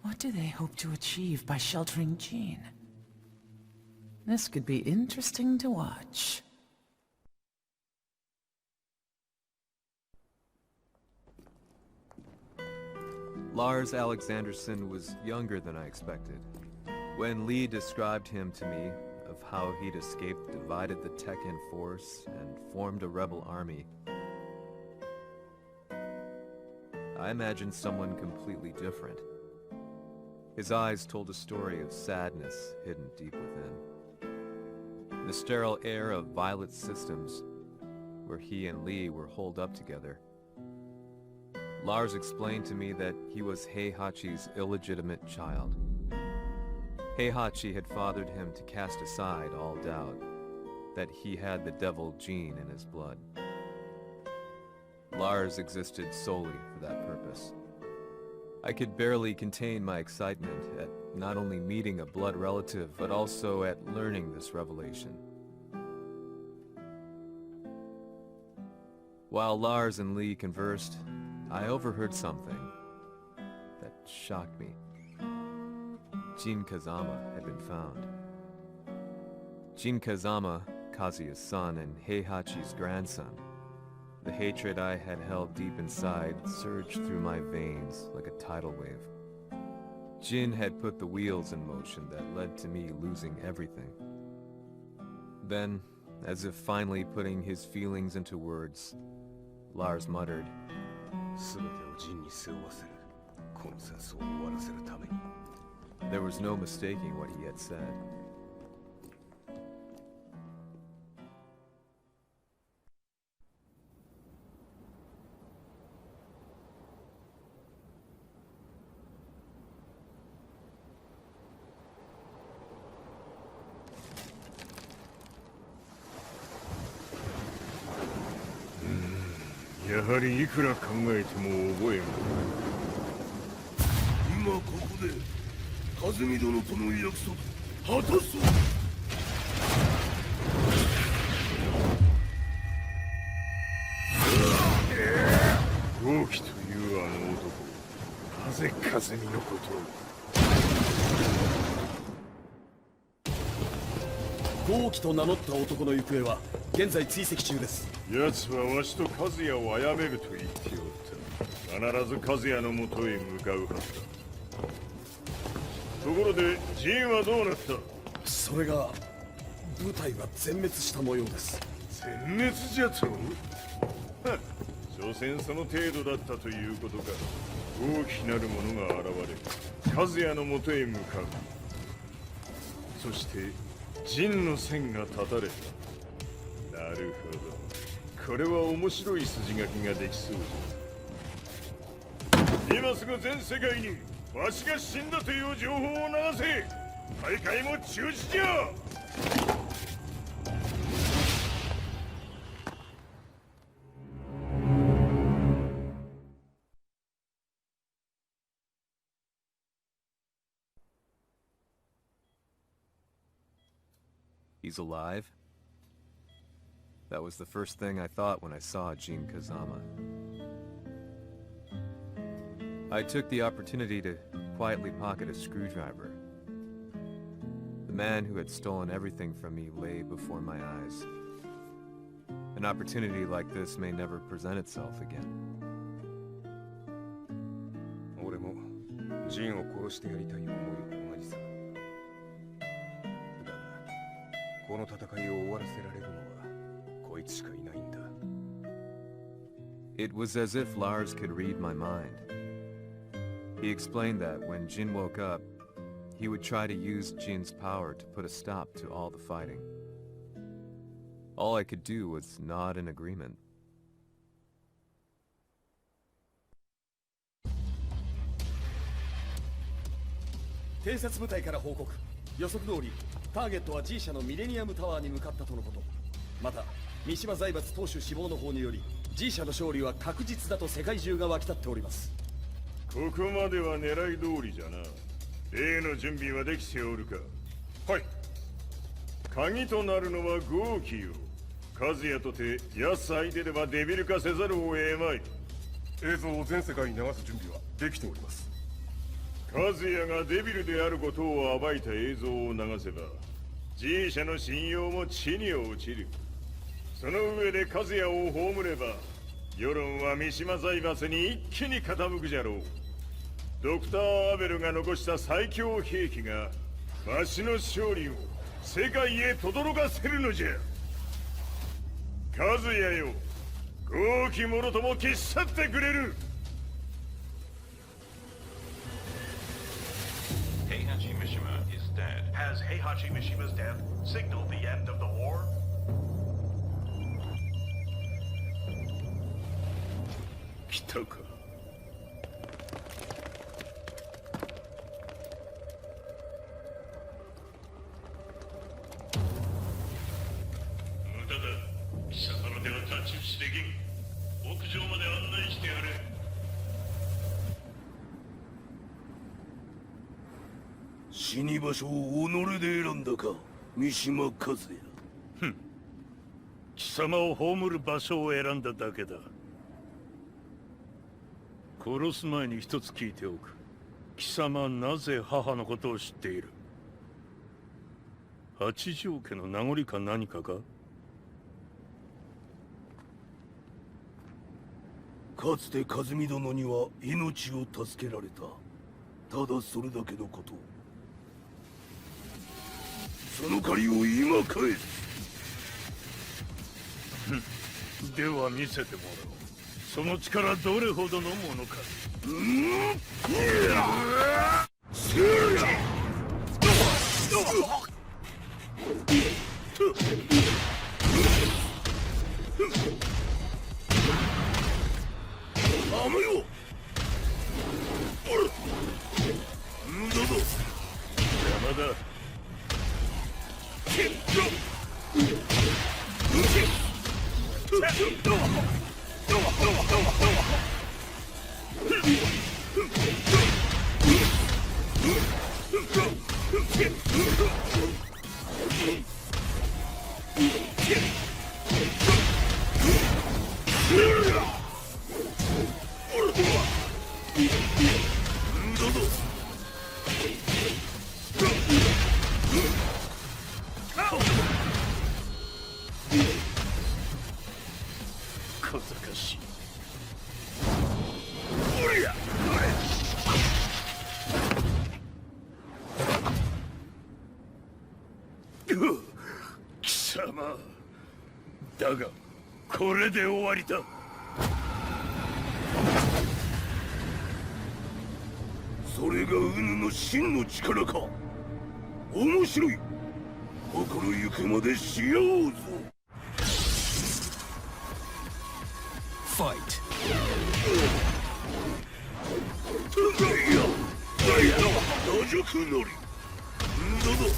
What do they hope to achieve by sheltering Jean? This could be interesting to watch. Lars Alexanderson was younger than I expected. When Lee described him to me, of how he'd escaped, divided the Tekken force, and formed a rebel army, I imagined someone completely different. His eyes told a story of sadness hidden deep within. The sterile air of Violet Systems, where he and Lee were holed up together. Lars explained to me that he was Heihachi's illegitimate child. Heihachi had fathered him to cast aside all doubt that he had the devil gene in his blood. Lars existed solely for that purpose. I could barely contain my excitement at not only meeting a blood relative, but also at learning this revelation. While Lars and Lee conversed, I overheard something that shocked me. Jin Kazama had been found. Jin Kazama, Kazuya's son and Heihachi's grandson. The hatred I had held deep inside surged through my veins like a tidal wave. Jin had put the wheels in motion that led to me losing everything. Then, as if finally putting his feelings into words, Lars muttered, There was no mistaking what he had said. Hmm, やはりいくら考えても覚えがない。今ここで和美殿との約束果たそう。豪輝というあの男、なぜ和美のことを。豪輝と名乗った男の行方は現在追跡中です。奴はわしと和也を殺めると言っておった。必ず和也のもとへ向かうはずだ。ところでジンはどうなった？それが部隊は全滅した模様です。全滅じゃと？所詮その程度だったということか。大きなるものが現れ、和也のもとへ向かう。そして陣の線が断たれた。なるほど。これは面白い筋書きができそうだ。今すぐ全世界にわしが死んだという情報を流せ。大会も中止じゃ。He's alive? That was the first thing I thought when I saw Jin Kazama. I took the opportunity to quietly pocket a screwdriver. The man who had stolen everything from me lay before my eyes. An opportunity like this may never present itself again. 俺もジンを殺してやりたい思いは同じさ。だがこの戦いを終わらせられるのはこいつしかいないんだ。It was as if Lars could read my mind. He explained that when Jin woke up, he would try to use Jin's power to put a stop to all the fighting. All I could do was nod in agreement. 偵察部隊から報告。予測通りターゲットは G 社のミレニアムタワーに向かったとのこと。また三島財閥当主死亡の方により G 社の勝利は確実だと世界中が沸き立っております。ここまでは狙い通りじゃな。例の準備はできておるか。はい。鍵となるのは豪輝よ。和也とて安相手ではデビル化せざるを得まい。映像を全世界に流す準備はできております。和也がデビルであることを暴いた映像を流せば G 社の信用も地に落ちる。その上で和也を葬れば世論は三島財閥に一気に傾くじゃろう。ドクター・アベルが残した最強兵器がわしの勝利を世界へ轟かせるのじゃ。和也よ、豪気もろとも消し去ってくれる。Heihachi Mishima is dead. Has Heihachi Mishima's death signaled the end of the war? 来たか。無駄だ。貴様らでは太刀打ちできん。屋上まで案内してやれ。死に場所を己で選んだか、三島和也。貴様を葬る場所を選んだだけだ。殺す前に一つ聞いておく。貴様はなぜ母のことを知っている？八条家の名残か何かか？かつて和美殿には命を助けられた。ただそれだけのこと。その借りを今返す。では見せてもらおう。その力どれほどのものか。ダメよ。無駄だ。邪魔だ。小賢しい。貴様だがこれで終わりだ。それがウヌの真の力か。面白い。心ゆくまでしようぞ。Fight. 打辱なり。無駄だ。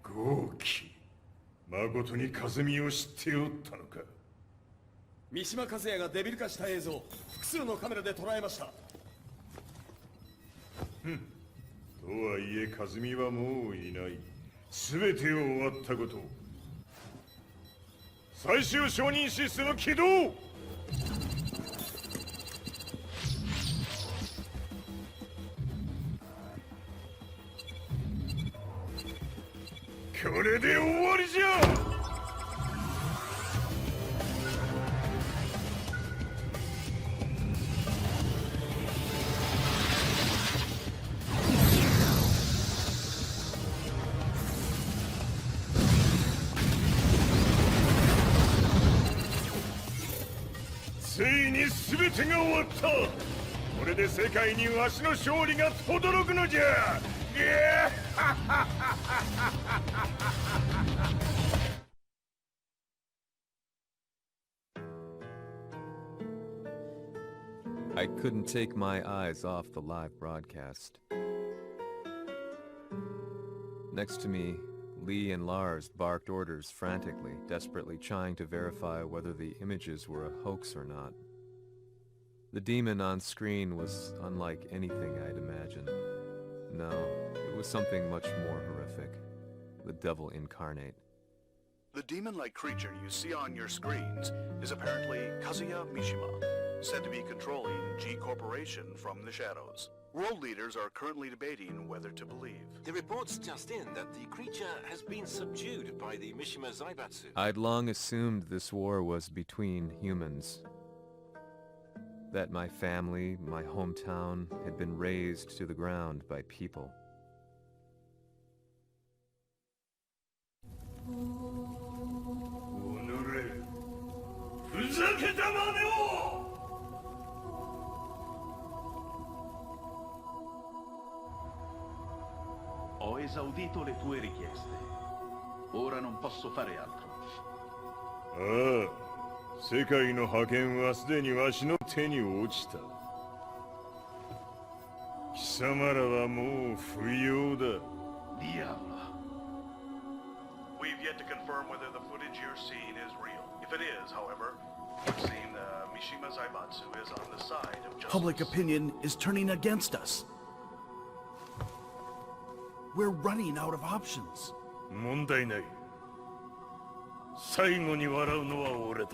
豪気。誠に和美を知っておったのか。三島和也がデビル化した映像、複数のカメラで捉えました。とはいえ和美はもういない。全てを終わったこと。最終承認システム起動。これで終わりじゃ。ついに全てが終わった。これで世界にわしの勝利が轟くのじゃ。I couldn't take my eyes off the live broadcast. Next to me, Lee and Lars barked orders frantically, desperately trying to verify whether the images were a hoax or not. The demon on screen was unlike anything I'd imagined. No, it was something much more horrific. The devil incarnate. The demon-like creature you see on your screens is apparently Kazumi Mishima, said to be controlling G Corporation from the shadows. World leaders are currently debating whether to believe. The reports just in that the creature has been subdued by the Mishima Zaibatsu. I'd long assumed this war was between humans. That my family, my hometown, had been razed to the ground by people. Ho esaudito le tue richieste. Ora non posso fare altro. ああ、世界の覇権はすでにわしの手に落ちた。貴様らはもう不要だ。Diavolo. We've yet to confirm whether the footage you're seeing is real. If it is, however, it would seem Mishima Zaibatsu is on the side of justice. Public opinion is turning against us. We're running out of options. 問題ない。最後に笑うのは俺だ。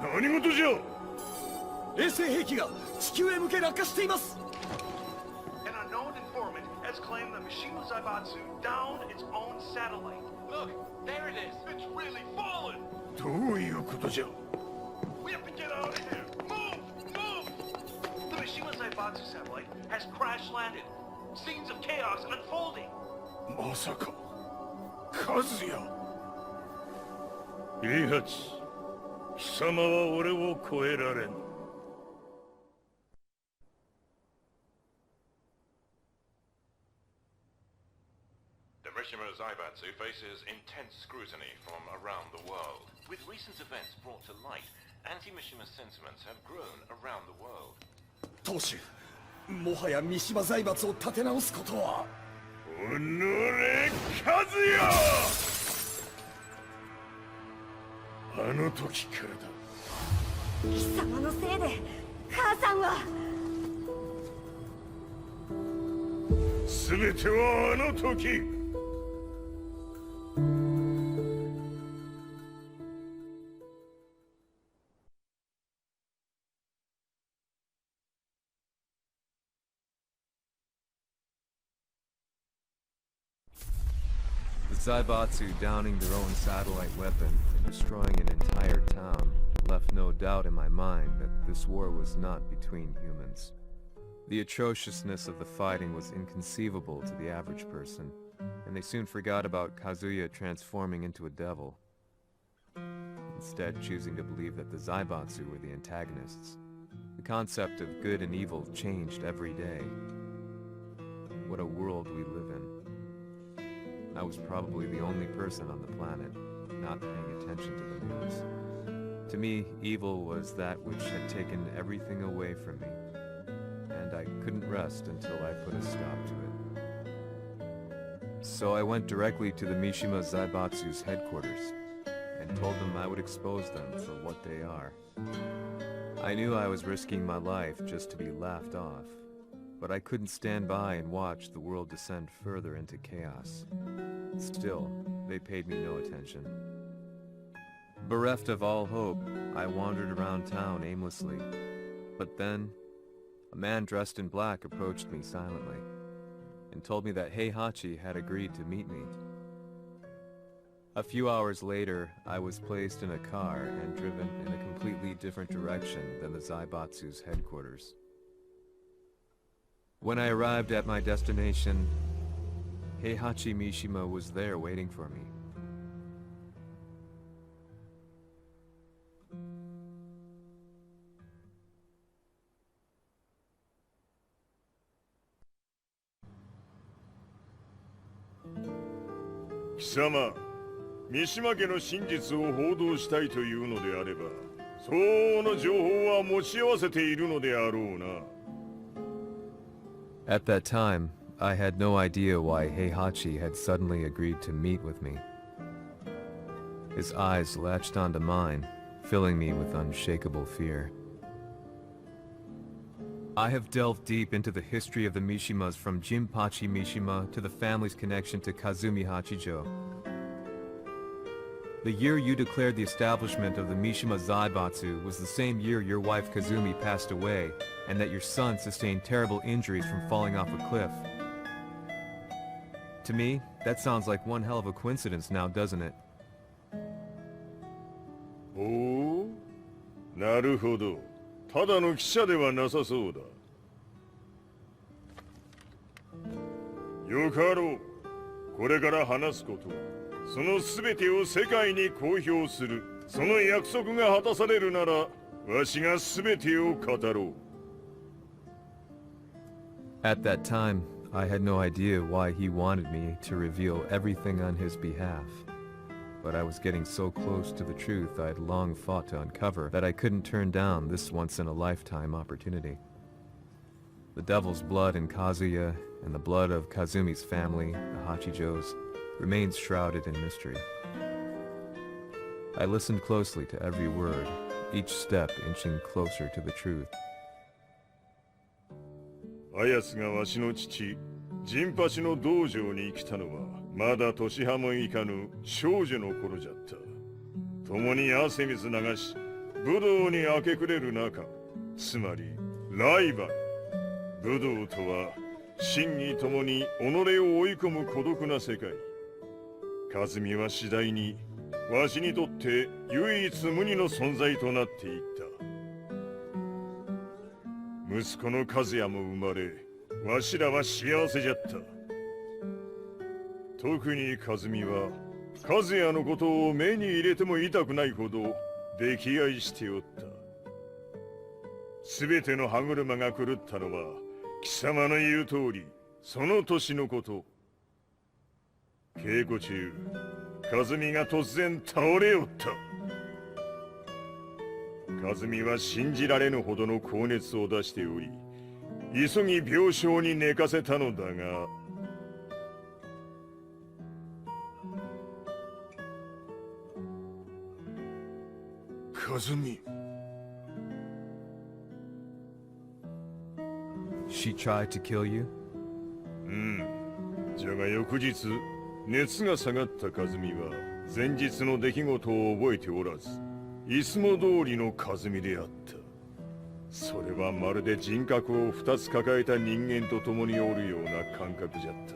何事じゃ。衛星兵器が地球へ向け落下しています。 An unknown informant has claimed that Mishima Zaibatsu downed its own satellite. Look, there it is. It's really fallen. どういうことじゃ。 We have to get out of here. Move! Move! The Mishima Zaibatsu satellite has crash landed. Scenes of chaos unfolding. まさか、和也。イハチ、貴様は俺を超えられん。The Mishima Zaibatsu faces intense scrutiny from around the world. With recent events brought to light, anti-Mishima sentiments have grown around the world. 当主、もはや三島財閥を立て直すことは。おのれ、和也！あの時からだ。貴様のせいで母さんは。全てはあの時。The Zaibatsu downing their own satellite weapon and destroying an entire town left no doubt in my mind that this war was not between humans. The atrociousness of the fighting was inconceivable to the average person, and they soon forgot about Kazuya transforming into a devil, instead choosing to believe that the Zaibatsu were the antagonists. The concept of good and evil changed every day. What a world we live in. I was probably the only person on the planet not paying attention to the news. To me, evil was that which had taken everything away from me, and I couldn't rest until I put a stop to it. So I went directly to the Mishima Zaibatsu's headquarters, and told them I would expose them for what they are. I knew I was risking my life just to be laughed off, but I couldn't stand by and watch the world descend further into chaos. Still, they paid me no attention. Bereft of all hope, I wandered around town aimlessly. But then, a man dressed in black approached me silently, and told me that Heihachi had agreed to meet me. A few hours later, I was placed in a car and driven in a completely different direction than the Zaibatsu's headquarters. When I arrived at my destination, Heihachi Mishima was there waiting for me. Kisama, 三島家の真実を報道したいというのであれば、相応の情報は持ち合わせているのであろうな。At that time, I had no idea why Heihachi had suddenly agreed to meet with me. His eyes latched onto mine, filling me with unshakable fear. I have delved deep into the history of the Mishimas from Jinpachi Mishima to the family's connection to Kazumi Hachijo. The year you declared the establishment of the Mishima Zaibatsu was the same year your wife Kazumi passed away, and that your son sustained terrible injuries from falling off a cliff. To me, that sounds like one hell of a coincidence now, doesn't it? おお、なるほど。ただの記者ではなさそうだ。よかろう。これから話すことは、その全てを世界に公表する。その約束が果たされるなら、わしが全てを語ろう。At that time, I had no idea why he wanted me to reveal everything on his behalf. But I was getting so close to the truth I had long fought to uncover that I couldn't turn down this once-in-a-lifetime opportunity. The devil's blood in Kazuya and the blood of Kazumi's family, the Hachijos, remains shrouded in mystery. I listened closely to every word, each step inching closer to the truth. あやつがわしの父、ジンパチの道場に来たのは、まだ年半もいかぬ少女の頃じゃった。共に汗水流し、武道に明け暮れる中、つまりライバル。武道とは、真に共に己を追い込む孤独な世界。和美は次第に、わしにとって唯一無二の存在となっていった。息子の和也も生まれ、わしらは幸せじゃった。特に和美は、和也のことを目に入れても痛くないほど溺愛しておった。すべての歯車が狂ったのは、貴様の言う通り、その年のこと。稽古中、和美が突然倒れおった。和美は信じられぬほどの高熱を出しており、急ぎ病床に寝かせたのだが、和美。She tried to kill you? うん。じゃが翌日、熱が下がった和美は、前日の出来事を覚えておらず、いつも通りの和美であった。それはまるで人格を二つ抱えた人間と共におるような感覚じゃった。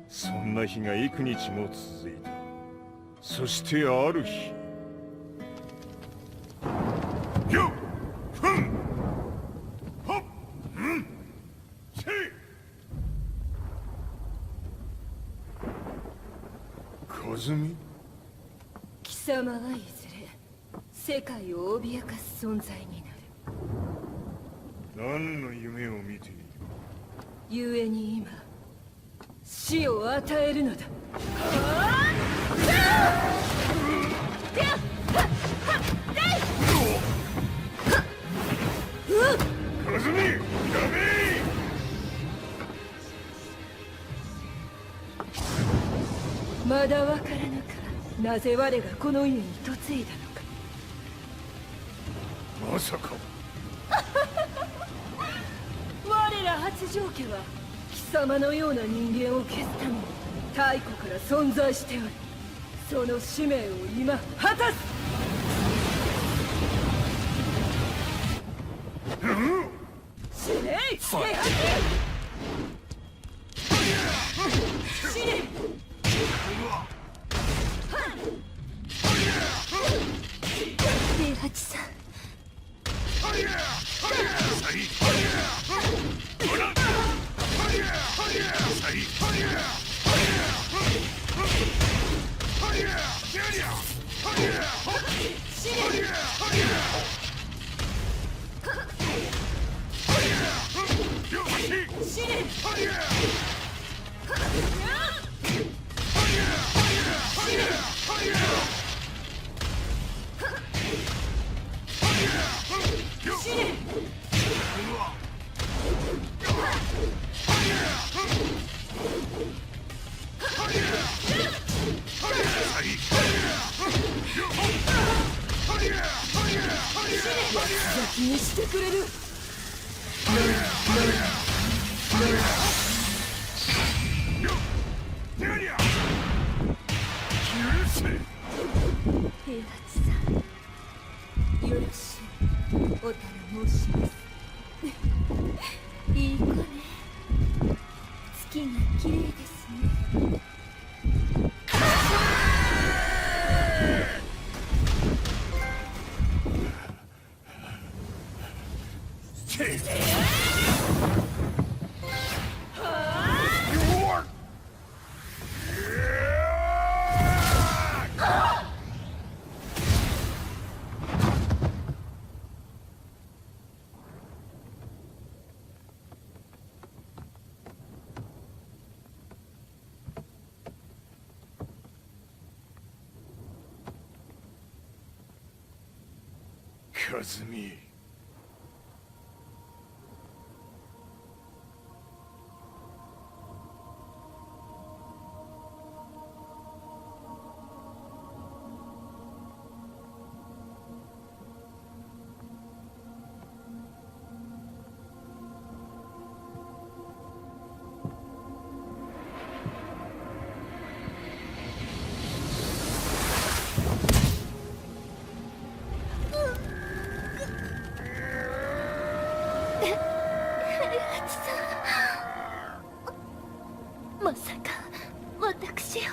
そんな日が幾日も続いた。そしてある日。よっふんほっんせい和美貴様はいずれ世界を脅かす存在になる。何の夢を見ている？故に今死を与えるのだ。和美、やめ！まだわからぬか。なぜ我がこの家に嫁いだのか。まさか。我ら八丈家は貴様のような人間を消すために太古から存在しており、その使命を今果たす。死ねい！死ね！八さん。先にしてくれる。平八さん、よろしいお頼申します。いい子ね。月が綺麗ですね。カズミ。まさか私を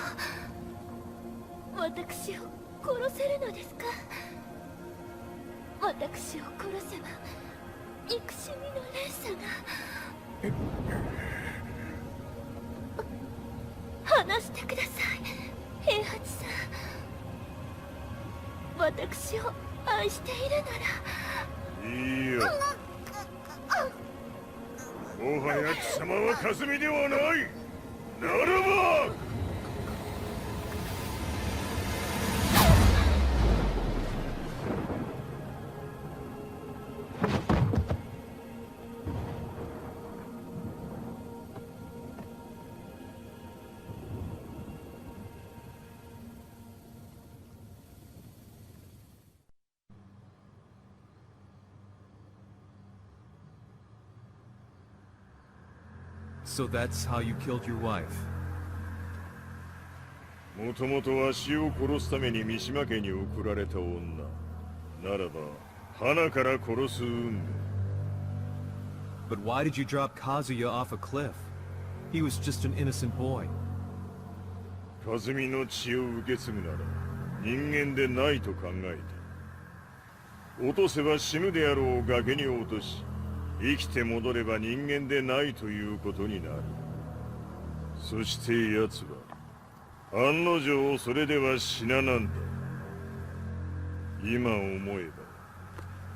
殺せるのですか？私を殺せば憎しみの連鎖が。話してください、平八さん。私を愛しているなら。いいよ。もはや貴様はカズミではない。ならばSo that's how you killed your wife. もともとわしを殺すために三島家に送られた女ならば花から殺す運命。 But why did you drop Kazuya off a cliff? He was just an innocent boy. カズミの血を受け継ぐなら人間でないと考えた。落とせば死ぬであろう崖に落とし、生きて戻れば人間でないということになる。そして奴は案の定それでは死ななんだ。今思え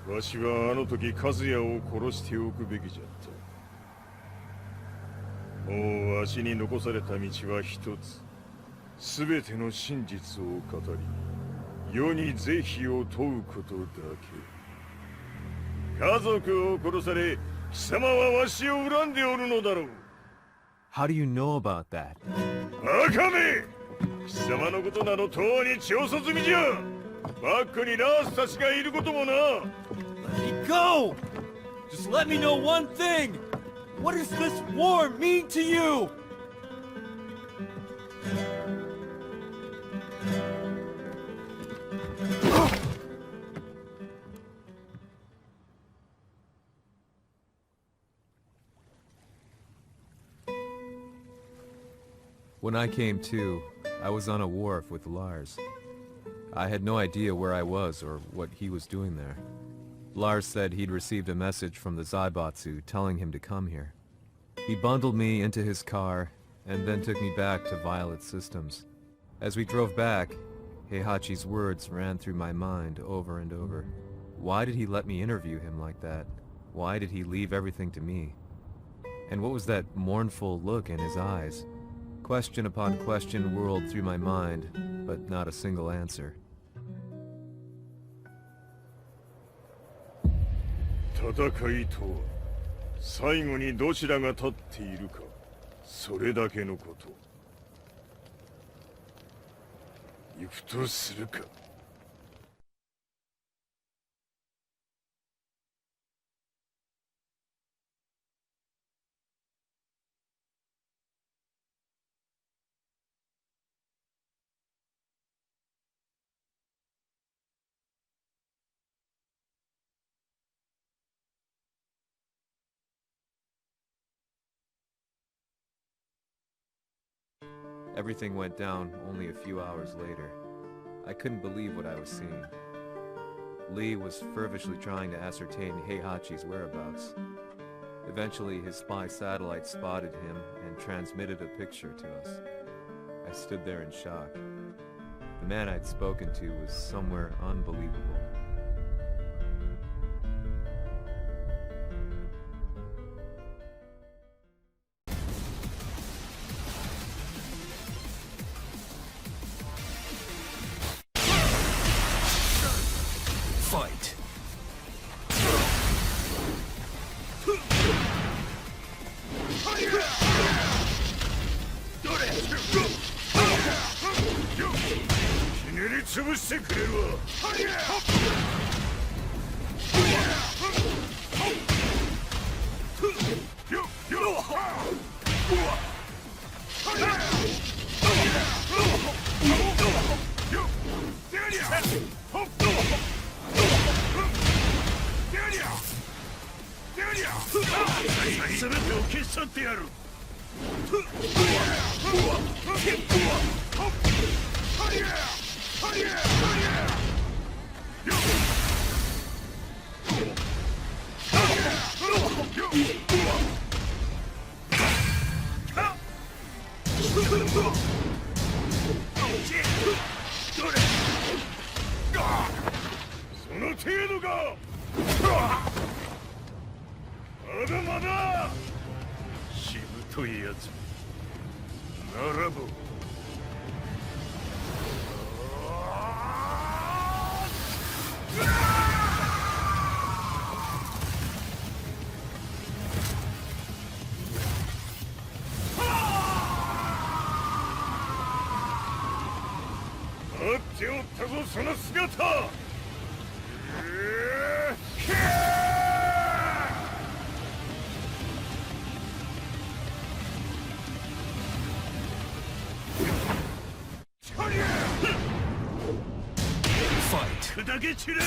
ばわしはあの時和也を殺しておくべきじゃった。もうわしに残された道は一つ。全ての真実を語り世に是非を問うことだけ。家族を殺され貴様はわしを恨んでおるのだろう。 How do you know about that? バカめ！貴様のことなどとうに調査済みじゃ。バックにラースたちがいることもな。 Let me go! Just let me know one thing! What does this war mean to you? When I came to, I was on a wharf with Lars. I had no idea where I was or what he was doing there. Lars said he'd received a message from the Zaibatsu telling him to come here. He bundled me into his car and then took me back to Violet Systems. As we drove back, Heihachi's words ran through my mind over and over. Why did he let me interview him like that? Why did he leave everything to me? And what was that mournful look in his eyes? Question upon question whirled through my mind, but not a single answer. 戦いとは最後にどちらが立っているかそれだけのこと。行くとするか。Everything went down only a few hours later. I couldn't believe what I was seeing. Lee was fervently trying to ascertain Heihachi's whereabouts. Eventually, his spy satellite spotted him and transmitted a picture to us. I stood there in shock. The man I'd spoken to was somewhere unbelievable. Fight! ひねり潰してくれるわ。全てを消し去ってやる。その程度か。まだまだしぶといやつならば待っておったぞその姿。砕け散れ。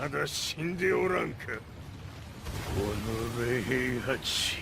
まだ死んでおらんか、この霊八。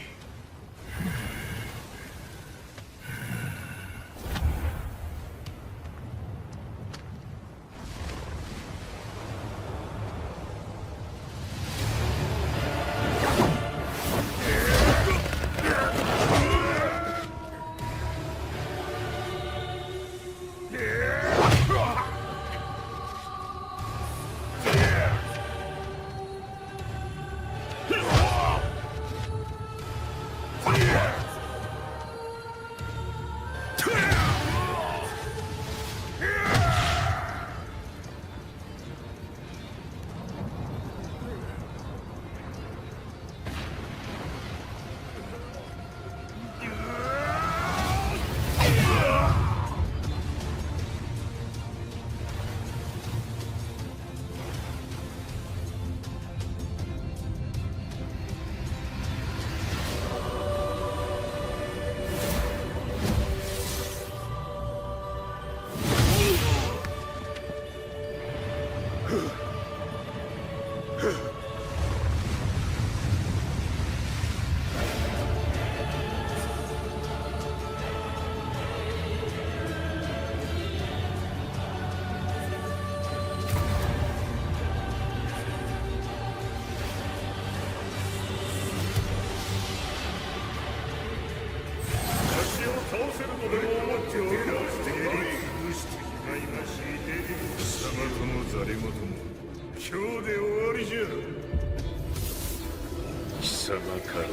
貴様から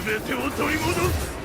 全てを取り戻す。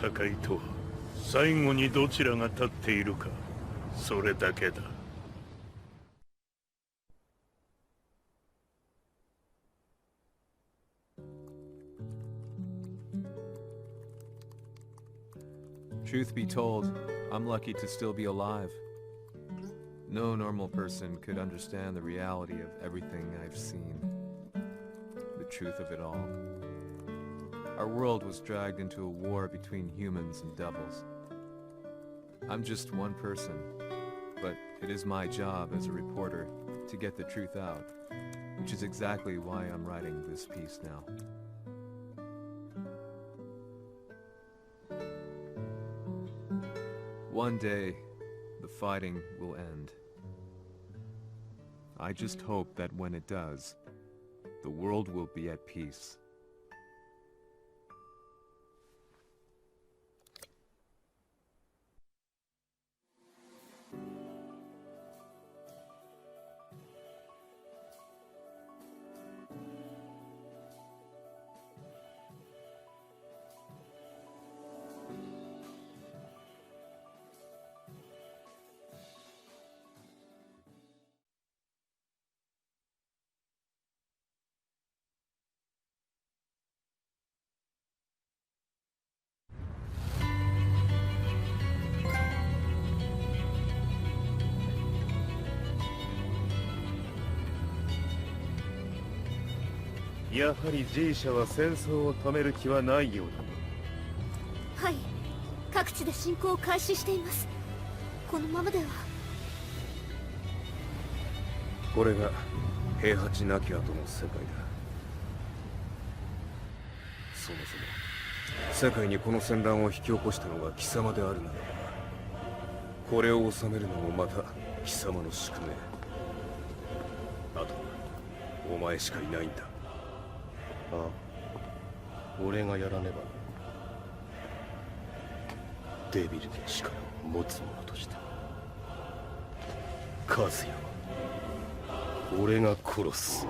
戦いとは最後にどちらが立っているか、それだけだ。Truth be told, I'm lucky to still be alive. No normal person could understand the reality of everything I've seen. The truth of it all. Our world was dragged into a war between humans and devils. I'm just one person, but it is my job as a reporter to get the truth out, which is exactly why I'm writing this piece now. One day, the fighting will end. I just hope that when it does, the world will be at peace. Yahari やはり G 社は戦争を止める気はないようだ。はい、各地で侵攻を開始しています。このままでは。これが平八なき後の世界だ。そもそも世界にこの戦乱を引き起こしたのが貴様であるならば、これを治めるのもまた貴様の宿命。あとはお前しかいないんだ。ああ、俺がやらねば。デビルの力を持つ者として和也は俺が殺す。